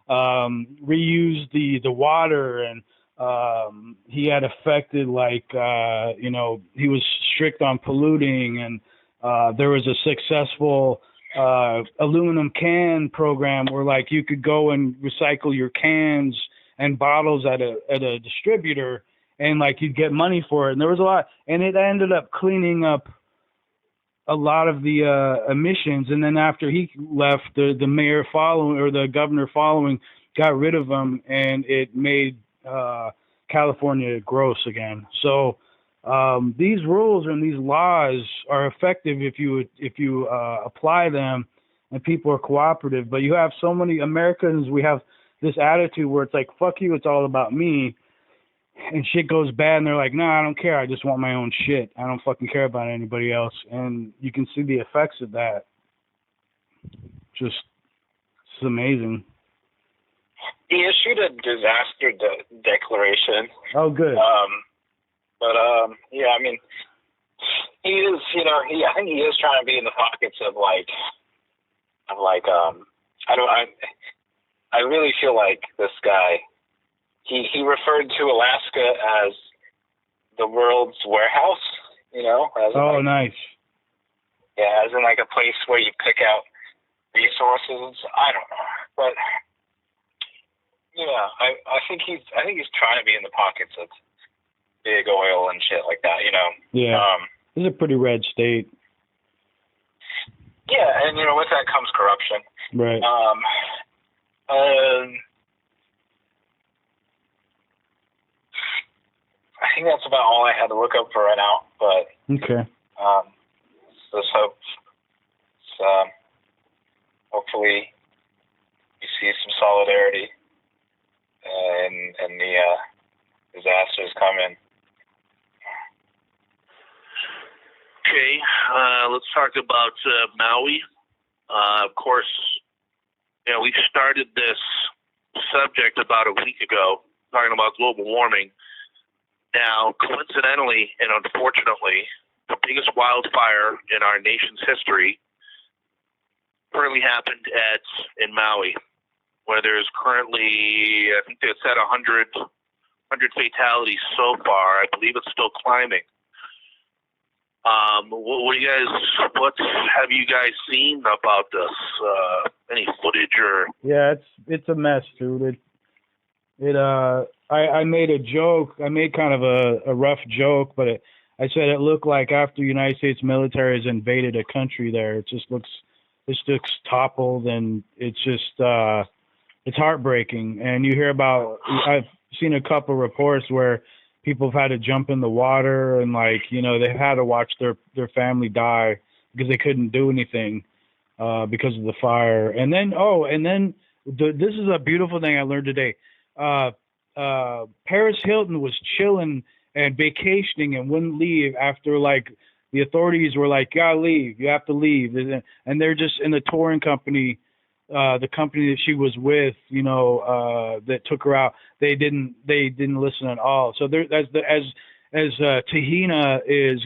[SPEAKER 2] reuse the water, and he had affected he was strict on polluting, and there was a successful aluminum can program where you could go and recycle your cans and bottles at a distributor, and like you'd get money for it. And there was a lot, and it ended up cleaning up a lot of the emissions. And then after he left, the mayor following, or the governor following, got rid of them, and it made California gross again. So these rules and these laws are effective if you apply them and people are cooperative. But you have so many Americans, we have this attitude where it's like, fuck you, it's all about me. And shit goes bad, and they're like, "No, I don't care. I just want my own shit. I don't fucking care about anybody else." And you can see the effects of that. It's amazing.
[SPEAKER 3] He issued a disaster declaration.
[SPEAKER 2] Oh, good.
[SPEAKER 3] Yeah, I mean, he is, I think he is trying to be in the pockets of I really feel like this guy. He referred to Alaska as the world's warehouse,
[SPEAKER 2] Nice.
[SPEAKER 3] Yeah, as in like a place where you pick out resources. I don't know, but yeah, I think he's trying to be in the pockets of big oil and shit like that,
[SPEAKER 2] Yeah, this is a pretty red state.
[SPEAKER 3] Yeah, and with that comes corruption.
[SPEAKER 2] Right.
[SPEAKER 3] I think that's about all I had to look up for right now. But
[SPEAKER 2] okay.
[SPEAKER 3] Let's hope. Hopefully, you see some solidarity, and the disasters coming.
[SPEAKER 1] Okay, let's talk about Maui. Of course, we started this subject about a week ago, talking about global warming. Now, coincidentally and unfortunately, the biggest wildfire in our nation's history currently happened in Maui, where there's currently, I think they said 100 fatalities so far. I believe it's still climbing. What have you guys seen about this? Any footage or?
[SPEAKER 2] Yeah, it's a mess, dude. I made a joke. I made kind of a rough joke, but I said it looked like after the United States military has invaded a country there. It just looks toppled, and it's just it's heartbreaking. And you hear about, I've seen a couple reports where people have had to jump in the water, and they've had to watch their family die because they couldn't do anything because of the fire. And then this is a beautiful thing I learned today. Paris Hilton was chilling and vacationing and wouldn't leave after the authorities were like, "You gotta leave, you have to leave," and they're just in the touring company, the company that she was with, that took her out. They didn't listen at all. So there, as Tahina is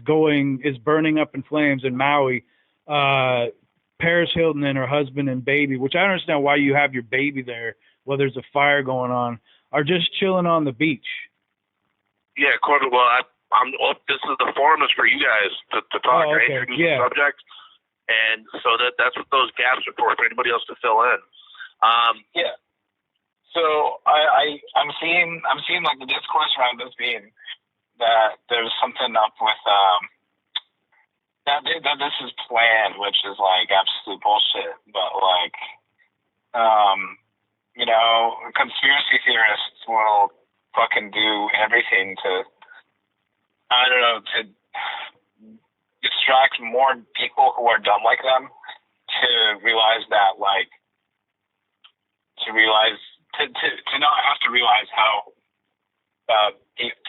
[SPEAKER 2] burning up in flames in Maui, Paris Hilton and her husband and baby, which I don't understand why you have your baby there while there's a fire going on, are just chilling on the beach.
[SPEAKER 1] Yeah, Corbett. Well, this is the forum is for you guys to talk.
[SPEAKER 2] Oh, okay.
[SPEAKER 1] I introduced the subject, and so that's what those gaps are for anybody else to fill in.
[SPEAKER 3] Yeah. So I'm seeing like the discourse around this being that there's something up with that this is planned, which is absolute bullshit. But conspiracy theorists will fucking do everything to distract more people who are dumb like them to realize that to not have to realize how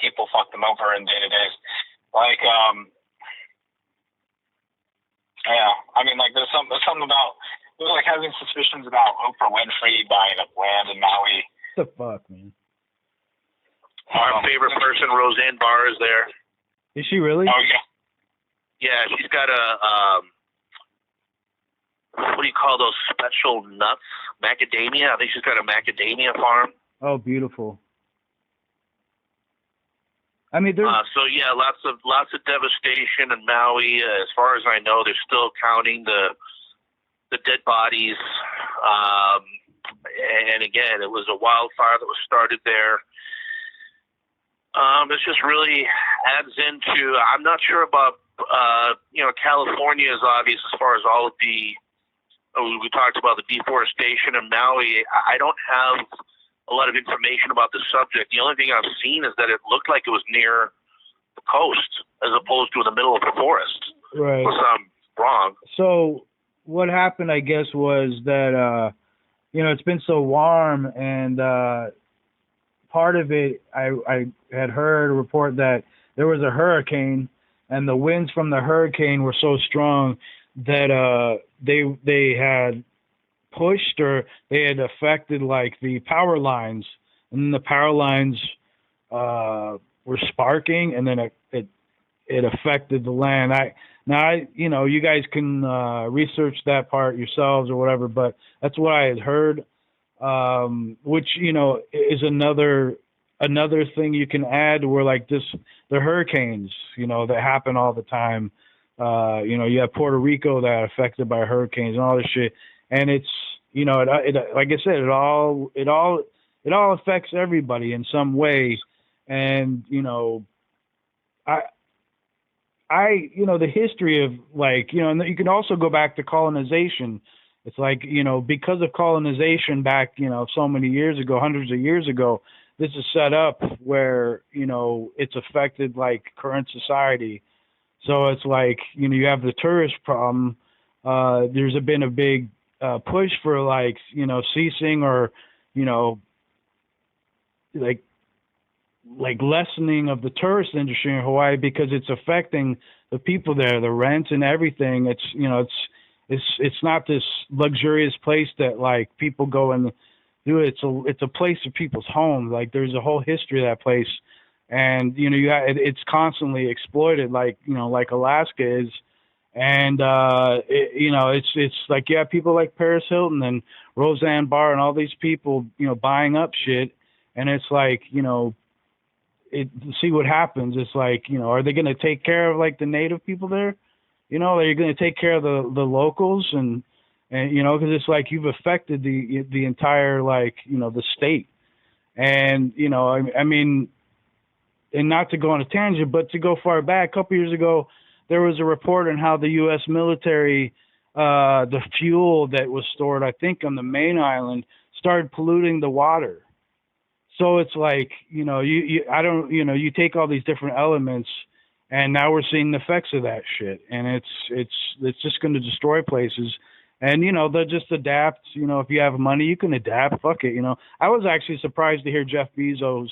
[SPEAKER 3] people fuck them over in day-to-days. There's something about having suspicions about Oprah Winfrey buying up land in Maui.
[SPEAKER 2] What the fuck, man?
[SPEAKER 1] Our favorite person, Roseanne Barr, is there.
[SPEAKER 2] Is she really?
[SPEAKER 3] Oh yeah.
[SPEAKER 1] Yeah, she's got a what do you call those special nuts? Macadamia. I think she's got a macadamia farm.
[SPEAKER 2] Oh, beautiful. I mean, there's
[SPEAKER 1] so yeah, lots of devastation in Maui. As far as I know, they're still counting the dead bodies. And again, it was a wildfire that was started there. This just really adds into. I'm not sure about California is obvious as far as all of the. We talked about the deforestation in Maui. I don't have a lot of information about the subject. The only thing I've seen is that it looked like it was near the coast as opposed to in the middle of the forest.
[SPEAKER 2] Right.
[SPEAKER 1] Unless I'm wrong.
[SPEAKER 2] So what happened, I guess, was that it's been so warm, and part of it, I had heard a report that there was a hurricane, and the winds from the hurricane were so strong that they had pushed, or they had affected like the power lines, and then the power lines were sparking, and then it affected the land. You guys can research that part yourselves or whatever, but that's what I had heard, which is another thing you can add, where like the hurricanes that happen all the time. You have Puerto Rico that affected by hurricanes and all this shit, and it's it like I said, it all affects everybody in some way, and the history of and you can also go back to colonization. It's like, because of colonization back, so many years ago, hundreds of years ago, this is set up where, it's affected like current society. So it's like, you have the tourist problem. There's been a big push for like, ceasing or, like lessening of the tourist industry in Hawaii, because it's affecting the people there, the rent and everything. It's not this luxurious place that like people go and do it. It's a place of people's homes. Like there's a whole history of that place, and it's constantly exploited, like like Alaska is, and it's like you have people like Paris Hilton and Roseanne Barr and all these people buying up shit, and it's like see what happens. It's like, are they going to take care of like the native people there? Are you going to take care of the locals and because it's like you've affected the entire like the state, and I mean, and not to go on a tangent, but to go far back, a couple years ago, there was a report on how the U.S. military, the fuel that was stored, I think, on the main island, started polluting the water. So it's like, you take all these different elements, and now we're seeing the effects of that shit, and it's just going to destroy places. And they'll just adapt. If you have money, you can adapt. Fuck it. I was actually surprised to hear Jeff Bezos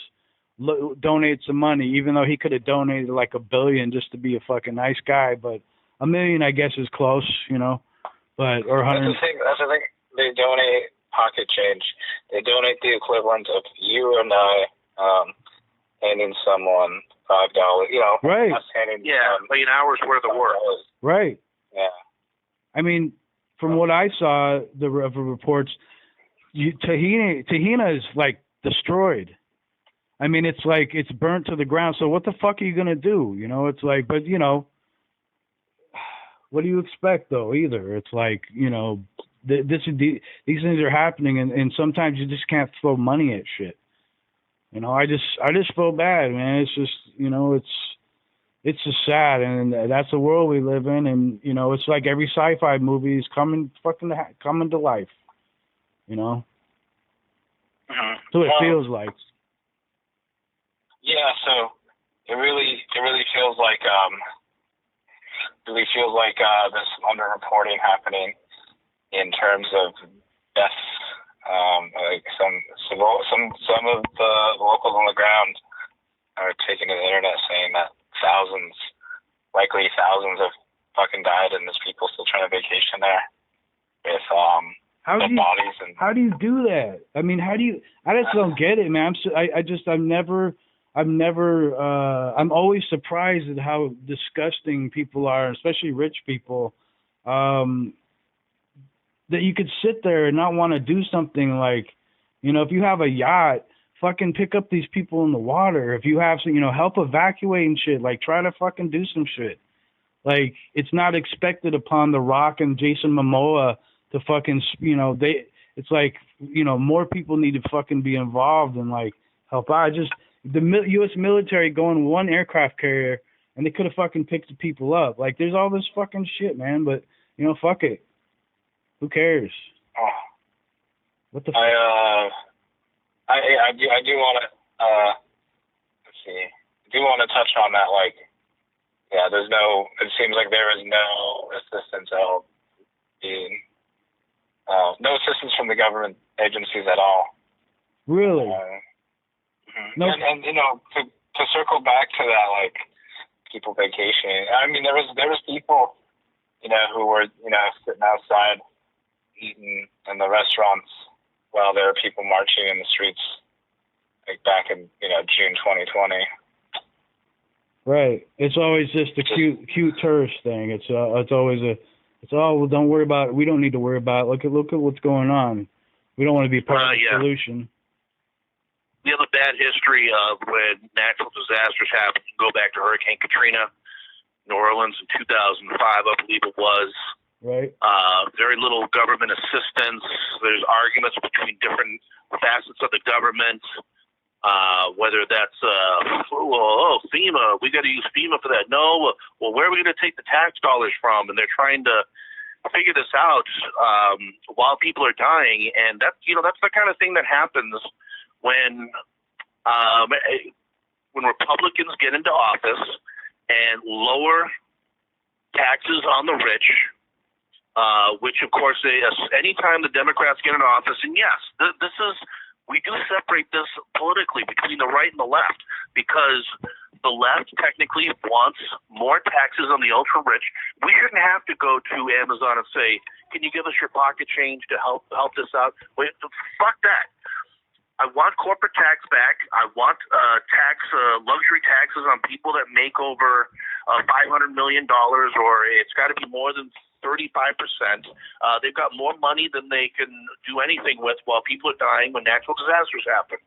[SPEAKER 2] donate some money, even though he could have donated like $1 billion just to be a fucking nice guy. But $1 million, I guess, is close. But or 100.
[SPEAKER 3] That's the thing. They donate pocket change. They donate the equivalent of you and I handing someone $5.
[SPEAKER 2] Right.
[SPEAKER 1] Like an hour's worth of work.
[SPEAKER 2] Right.
[SPEAKER 3] Yeah.
[SPEAKER 2] I mean, from what I saw, the reports, Tahina is like destroyed. I mean, it's like it's burnt to the ground. So what the fuck are you gonna do? It's like, but what do you expect though? Either it's like these things are happening, and sometimes you just can't throw money at shit. I just feel bad, man. It's just it's just sad, and that's the world we live in, and it's like every sci-fi movie is coming to life.
[SPEAKER 1] Uh-huh.
[SPEAKER 2] So it feels like.
[SPEAKER 3] Yeah, so it really feels like this underreporting happening in terms of deaths. Like some of the locals on the ground are taking to the internet saying that likely thousands have fucking died, and there's people still trying to vacation there with bodies. And
[SPEAKER 2] how do you do that? I mean, I just don't get it, man. I'm always surprised at how disgusting people are, especially rich people, that you could sit there and not want to do something like, if you have a yacht, fucking pick up these people in the water. If you have some, help evacuate and shit, like try to fucking do some shit. Like, it's not expected upon The Rock and Jason Momoa to fucking, it's like, more people need to fucking be involved and like help out. the U.S. military going one aircraft carrier, and they could have fucking picked the people up. Like, there's all this fucking shit, man. But fuck it. Who cares? What the?
[SPEAKER 3] I do want to let's see. I do want to touch on that. Like, yeah, it seems like there is no assistance at all being, no assistance from the government agencies at all.
[SPEAKER 2] Really?
[SPEAKER 3] No. And to circle back to that, like, people vacationing. I mean, there was people, who were, sitting outside eating in the restaurants while there were people marching in the streets, like back in, June 2020.
[SPEAKER 2] Right. It's always just a cute tourist thing. It's always well, don't worry about it. We don't need to worry about it. Look at what's going on. We don't want to be part of the solution.
[SPEAKER 1] We have a bad history of when natural disasters happen. You go back to Hurricane Katrina, New Orleans in 2005, I believe it was.
[SPEAKER 2] Right.
[SPEAKER 1] Very little government assistance. There's arguments between different facets of the government, whether that's FEMA. We got to use FEMA for that. No, well, where are we going to take the tax dollars from? And they're trying to figure this out while people are dying, and that's the kind of thing that happens when Republicans get into office and lower taxes on the rich, which of course anytime the Democrats get in office, and yes, we do separate this politically between the right and the left, because the left technically wants more taxes on the ultra rich. We shouldn't have to go to Amazon and say, "Can you give us your pocket change to help this out?" Wait, fuck that. I want corporate tax back. I want luxury taxes on people that make over $500 million, or it's got to be more than 35%. They've got more money than they can do anything with while people are dying when natural disasters happen.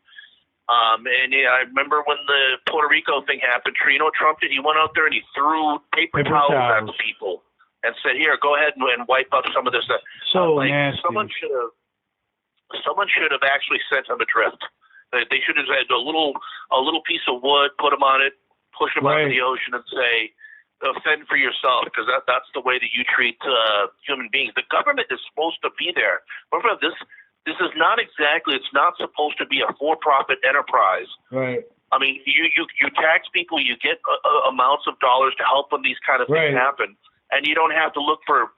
[SPEAKER 1] I remember when the Puerto Rico thing happened, Trump did. He went out there and he threw paper towels at the people and said, "Here, go ahead and wipe up some of this."
[SPEAKER 2] So nasty.
[SPEAKER 1] Someone should have actually sent him adrift. They should have had a little piece of wood, put him on it, push him out of the ocean, and say, "Fend for yourself," because that's the way that you treat human beings. The government is supposed to be there. Remember, this is not exactly. It's not supposed to be a for-profit enterprise.
[SPEAKER 2] Right.
[SPEAKER 1] I mean, you tax people, you get amounts of dollars to help when these kind of things happen, and you don't have to look for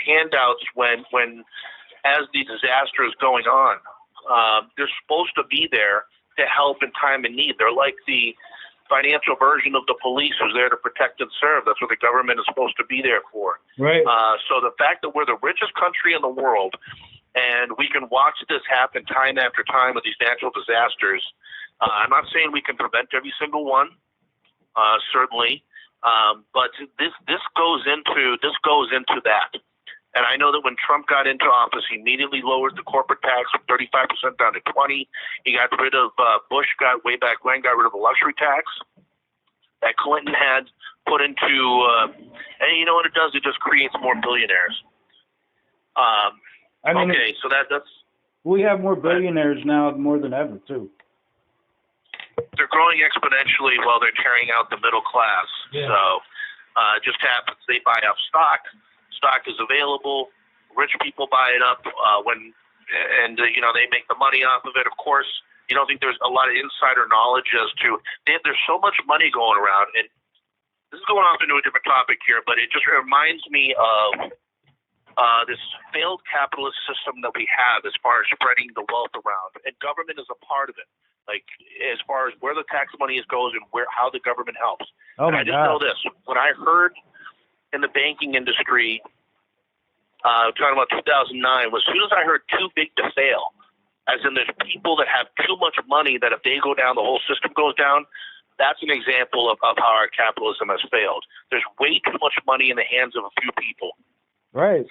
[SPEAKER 1] handouts when as the disaster is going on. They're supposed to be there to help in time of need. They're like the financial version of the police who's there to protect and serve. That's what the government is supposed to be there for.
[SPEAKER 2] Right.
[SPEAKER 1] So the fact that we're the richest country in the world and we can watch this happen time after time with these natural disasters, I'm not saying we can prevent every single one, certainly, but this goes into that. And I know that when Trump got into office, he immediately lowered the corporate tax from 35% down to 20%. He got rid of got rid of the luxury tax that Clinton had put into. And you know what it does? It just creates more billionaires. So that's.
[SPEAKER 2] We have more billionaires now more than ever, too.
[SPEAKER 1] They're growing exponentially while they're tearing out the middle class. Yeah. So it just happens. They buy up stock. Stock is available. Rich people buy it up they make the money off of it. Of course, you don't think there's a lot of insider knowledge as to there's so much money going around. And this is going off into a different topic here, but it just reminds me of this failed capitalist system that we have as far as spreading the wealth around, and government is a part of it. Like as far as where the tax money goes and how the government helps.
[SPEAKER 2] Oh my
[SPEAKER 1] God. I just know this: when I heard in the banking industry, talking about 2009, as soon as I heard too big to fail, as in there's people that have too much money that if they go down, the whole system goes down. That's an example of how our capitalism has failed. There's way too much money in the hands of a few people.
[SPEAKER 2] Right.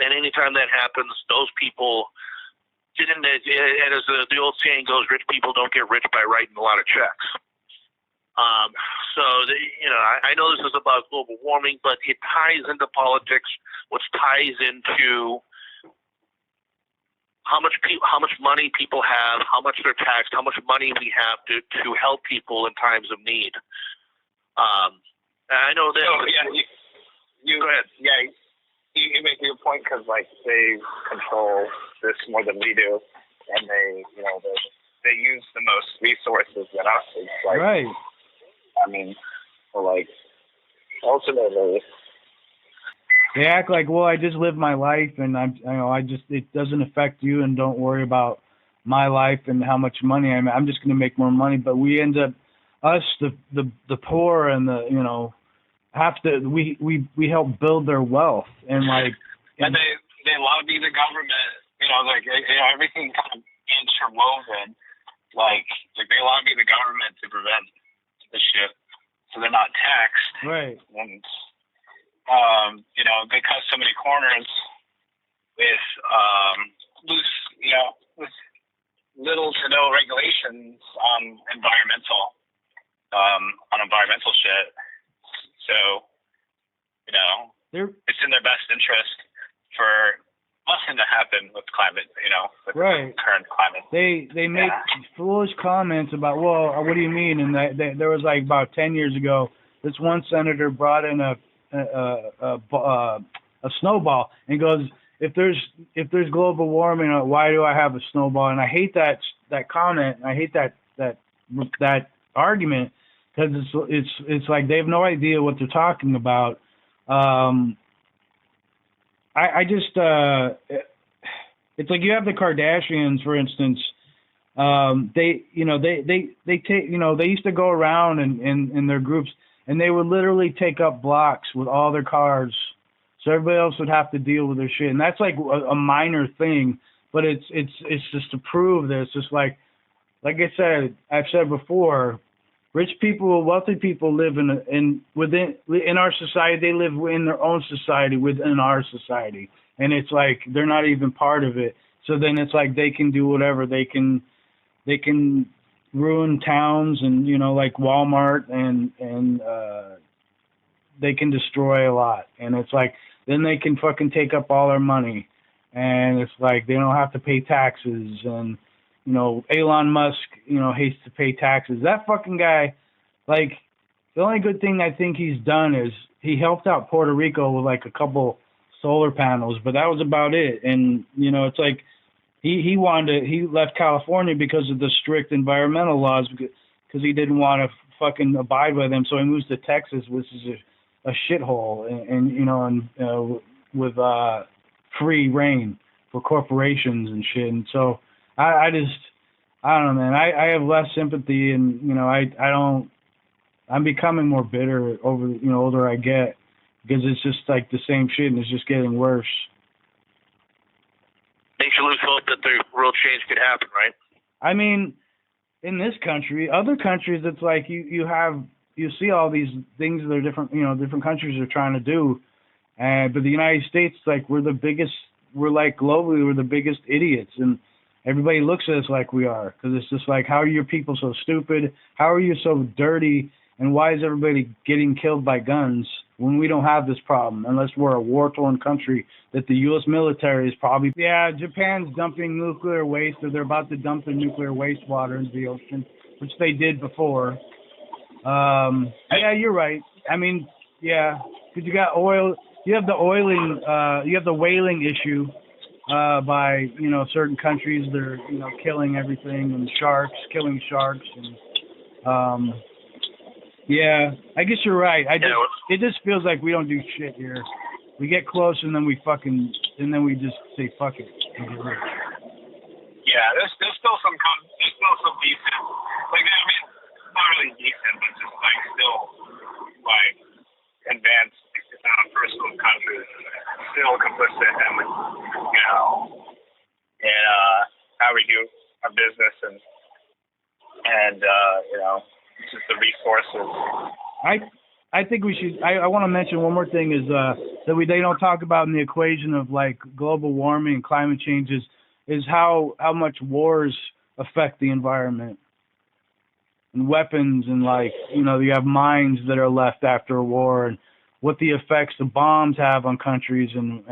[SPEAKER 1] And anytime that happens, those people didn't, and as the old saying goes, rich people don't get rich by writing a lot of checks. I know this is about global warming, but it ties into politics, which ties into how much money people have, how much they're taxed, how much money we have to help people in times of need. And I know that.
[SPEAKER 3] Oh, yeah, you
[SPEAKER 1] go ahead.
[SPEAKER 3] Yeah, you make your point because like they control this more than we do, and they use the most resources than us. It's like,
[SPEAKER 2] right.
[SPEAKER 3] I mean, like ultimately.
[SPEAKER 2] They act like, well, I just live my life, and it doesn't affect you, and don't worry about my life and how much money I'm just going to make more money. But we end up, us, the poor and we help build their wealth, and like.
[SPEAKER 3] And they lobby the government, everything kind of interwoven, like they lobby the government to prevent the shit, so they're not taxed.
[SPEAKER 2] Right.
[SPEAKER 3] And they cut so many corners with with little to no regulations on environmental shit. So, it's in their best interest for nothing to happen with climate, with
[SPEAKER 2] right.
[SPEAKER 3] the current climate.
[SPEAKER 2] They make foolish comments about, well, what do you mean? And there was like about 10 years ago, this one senator brought in a snowball and goes, if there's global warming, why do I have a snowball? And I hate that comment. I hate that argument because it's like they have no idea what they're talking about. I just it's like you have the Kardashians, for instance. They used to go around in their groups, and they would literally take up blocks with all their cars, so everybody else would have to deal with their shit. And that's like a minor thing, but it's just to prove this. Just like I've said before, rich people, wealthy people live in our society. They live in their own society within our society, and it's like they're not even part of it. So then it's like they can do whatever they can ruin towns and like Walmart and they can destroy a lot, and it's like then they can fucking take up all our money, and it's like they don't have to pay taxes. And Elon Musk hates to pay taxes. That fucking guy, like, the only good thing I think he's done is he helped out Puerto Rico with like a couple solar panels, but that was about it. And it's like he left California because of the strict environmental laws, because he didn't want to fucking abide by them. So he moves to Texas, which is a shithole, and with free reign for corporations and shit. And so I don't know, man. I have less sympathy, and I'm becoming more bitter over older I get, because it's just like the same shit, and it's just getting worse.
[SPEAKER 1] Makes you lose hope that the real change could happen, right?
[SPEAKER 2] I mean, in this country, other countries, it's like you see all these things that are different. Different countries are trying to do, but the United States, like we're like globally, we're the biggest idiots, and everybody looks at us like we are, because it's just like, how are your people so stupid? How are you so dirty? And why is everybody getting killed by guns when we don't have this problem, unless we're a war-torn country that the U.S. military is probably... Yeah, Japan's dumping nuclear waste, or they're about to dump their nuclear wastewater into the ocean, which they did before. Yeah, you're right. I mean, yeah, because you got oil... You have the whaling issue by certain countries. They're killing everything, and killing sharks, and yeah, I guess you're right. It just feels like we don't do shit here. We get close, and then we just say fuck it and get rich.
[SPEAKER 3] Yeah, there's still some decent, like, I mean, not really decent, but just like still like advanced personal countries still complicit in how we do our business and just the resources.
[SPEAKER 2] I think we should. I want to mention one more thing is that they don't talk about in the equation of like global warming and climate changes is how much wars affect the environment and weapons, and like you have mines that are left after a war, and what the effects the bombs have on countries, and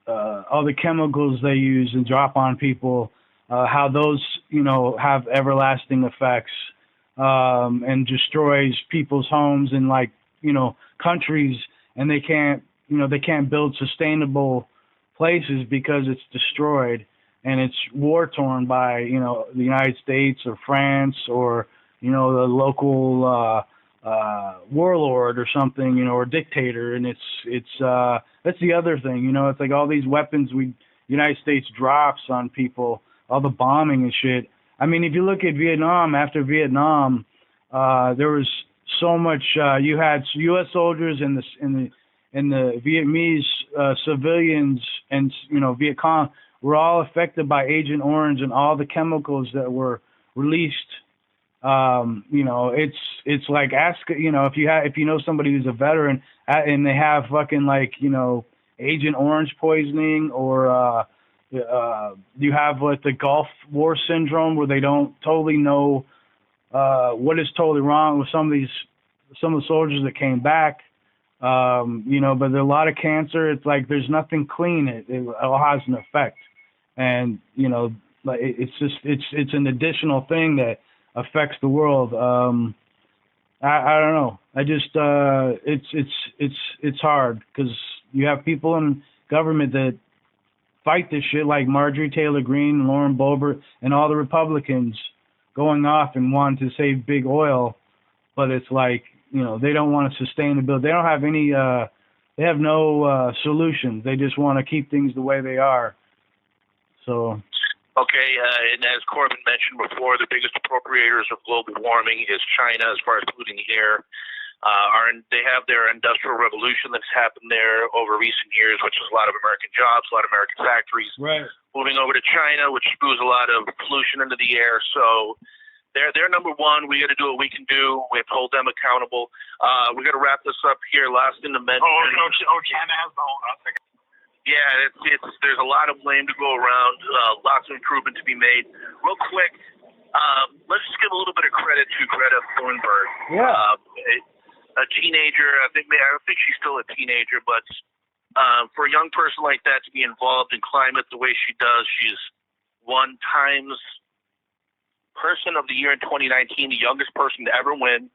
[SPEAKER 2] all the chemicals they use and drop on people, how those, have everlasting effects, and destroys people's homes in countries, and they can't build sustainable places because it's destroyed and it's war torn by, the United States or France or, the local, warlord or something, or dictator. And that's the other thing, it's like all these weapons United States drops on people, all the bombing and shit. I mean, if you look at Vietnam, after Vietnam, there was so much, you had U.S. soldiers and the Vietnamese civilians and, Viet Cong were all affected by Agent Orange and all the chemicals that were released. It's like ask, if you know somebody who's a veteran and they have fucking Agent Orange poisoning, or you have the Gulf War syndrome where they don't totally know what is totally wrong with some of the soldiers that came back. But there's a lot of cancer. It's like there's nothing clean. It all has an effect, and it's an additional thing that affects the world. I don't know. I just it's hard because you have people in government that fight this shit, like Marjorie Taylor Greene and Lauren Boebert and all the Republicans going off and wanting to save big oil, but it's like, they don't want to sustainability. They don't have any. They have no solutions. They just want to keep things the way they are. So.
[SPEAKER 1] Okay, and as Corbin mentioned before, the biggest appropriators of global warming is China as far as polluting the air. They have their industrial revolution that's happened there over recent years, which is a lot of American jobs, a lot of American factories moving over to China, which spews a lot of pollution into the air. So they're number one. We got to do what we can do. We have to hold them accountable. We got to wrap this up here. Last thing to mention.
[SPEAKER 3] China has the whole.
[SPEAKER 1] Yeah, there's a lot of blame to go around, lots of improvement to be made. Real quick, let's just give a little bit of credit to Greta Thunberg.
[SPEAKER 2] Yeah.
[SPEAKER 1] A teenager, I don't think she's still a teenager, but for a young person like that to be involved in climate the way she does, she's won Times Person of the Year in 2019, the youngest person to ever win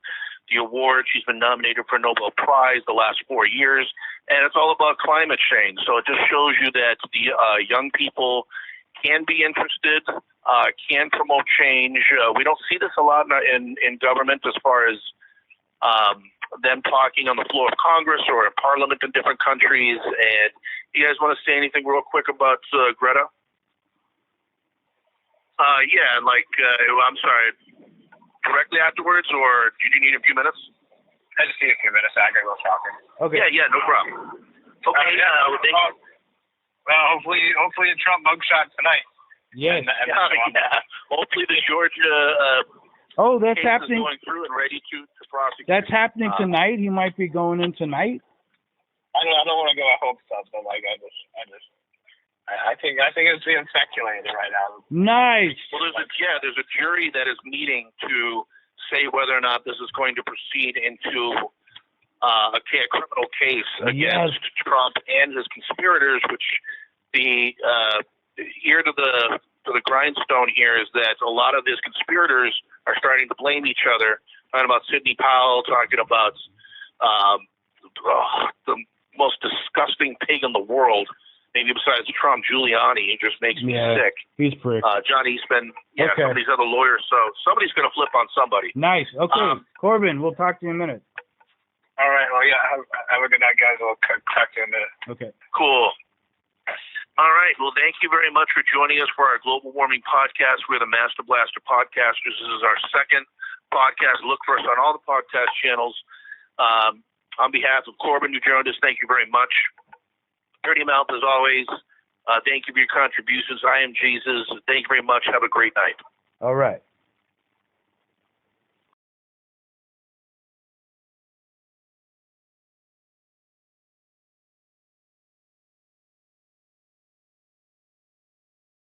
[SPEAKER 1] the award. She's been nominated for a Nobel Prize the last 4 years, and it's all about climate change. So it just shows you that the young people can be interested, can promote change. We don't see this a lot in government as far as them talking on the floor of Congress or in Parliament in different countries. And you guys want to say anything real quick about Greta? I'm sorry. Directly afterwards, or do you need a few minutes?
[SPEAKER 3] I just need a few minutes. I gotta go talking.
[SPEAKER 2] Okay.
[SPEAKER 1] Yeah, no problem. Okay. Thank you.
[SPEAKER 3] Well, hopefully the Trump mugshot tonight.
[SPEAKER 2] Yes.
[SPEAKER 1] Yeah. Hopefully the Georgia
[SPEAKER 2] that's
[SPEAKER 1] case
[SPEAKER 2] happening.
[SPEAKER 1] Is going through and ready to prosecute.
[SPEAKER 2] That's happening tonight. He might be going in tonight.
[SPEAKER 3] I don't want to go at hope stuff, but I think it's being speculated right now.
[SPEAKER 2] Nice.
[SPEAKER 1] Well, there's a jury that is meeting to say whether or not this is going to proceed into a criminal case against Trump and his conspirators. Which the ear to the grindstone here is that a lot of his conspirators are starting to blame each other. Talking about Sidney Powell, talking about the most disgusting pig in the world. Maybe besides Trump, Giuliani, it just makes me sick.
[SPEAKER 2] He's prick.
[SPEAKER 1] John Eastman, some of these other lawyers. So somebody's going to flip on somebody.
[SPEAKER 2] Nice. Okay, Corbin, we'll talk to you in a minute.
[SPEAKER 3] All right. Well, yeah. Have a good night, guys. We'll talk to you in a minute.
[SPEAKER 2] Okay.
[SPEAKER 1] Cool. All right. Well, thank you very much for joining us for our global warming podcast. We're the Master Blaster Podcasters. This is our second podcast. Look for us on all the podcast channels. On behalf of Corbin, who joined us, thank you very much. Dirty Mouth, as always, thank you for your contributions. I am Jesus. Thank you very much. Have a great night.
[SPEAKER 2] All right.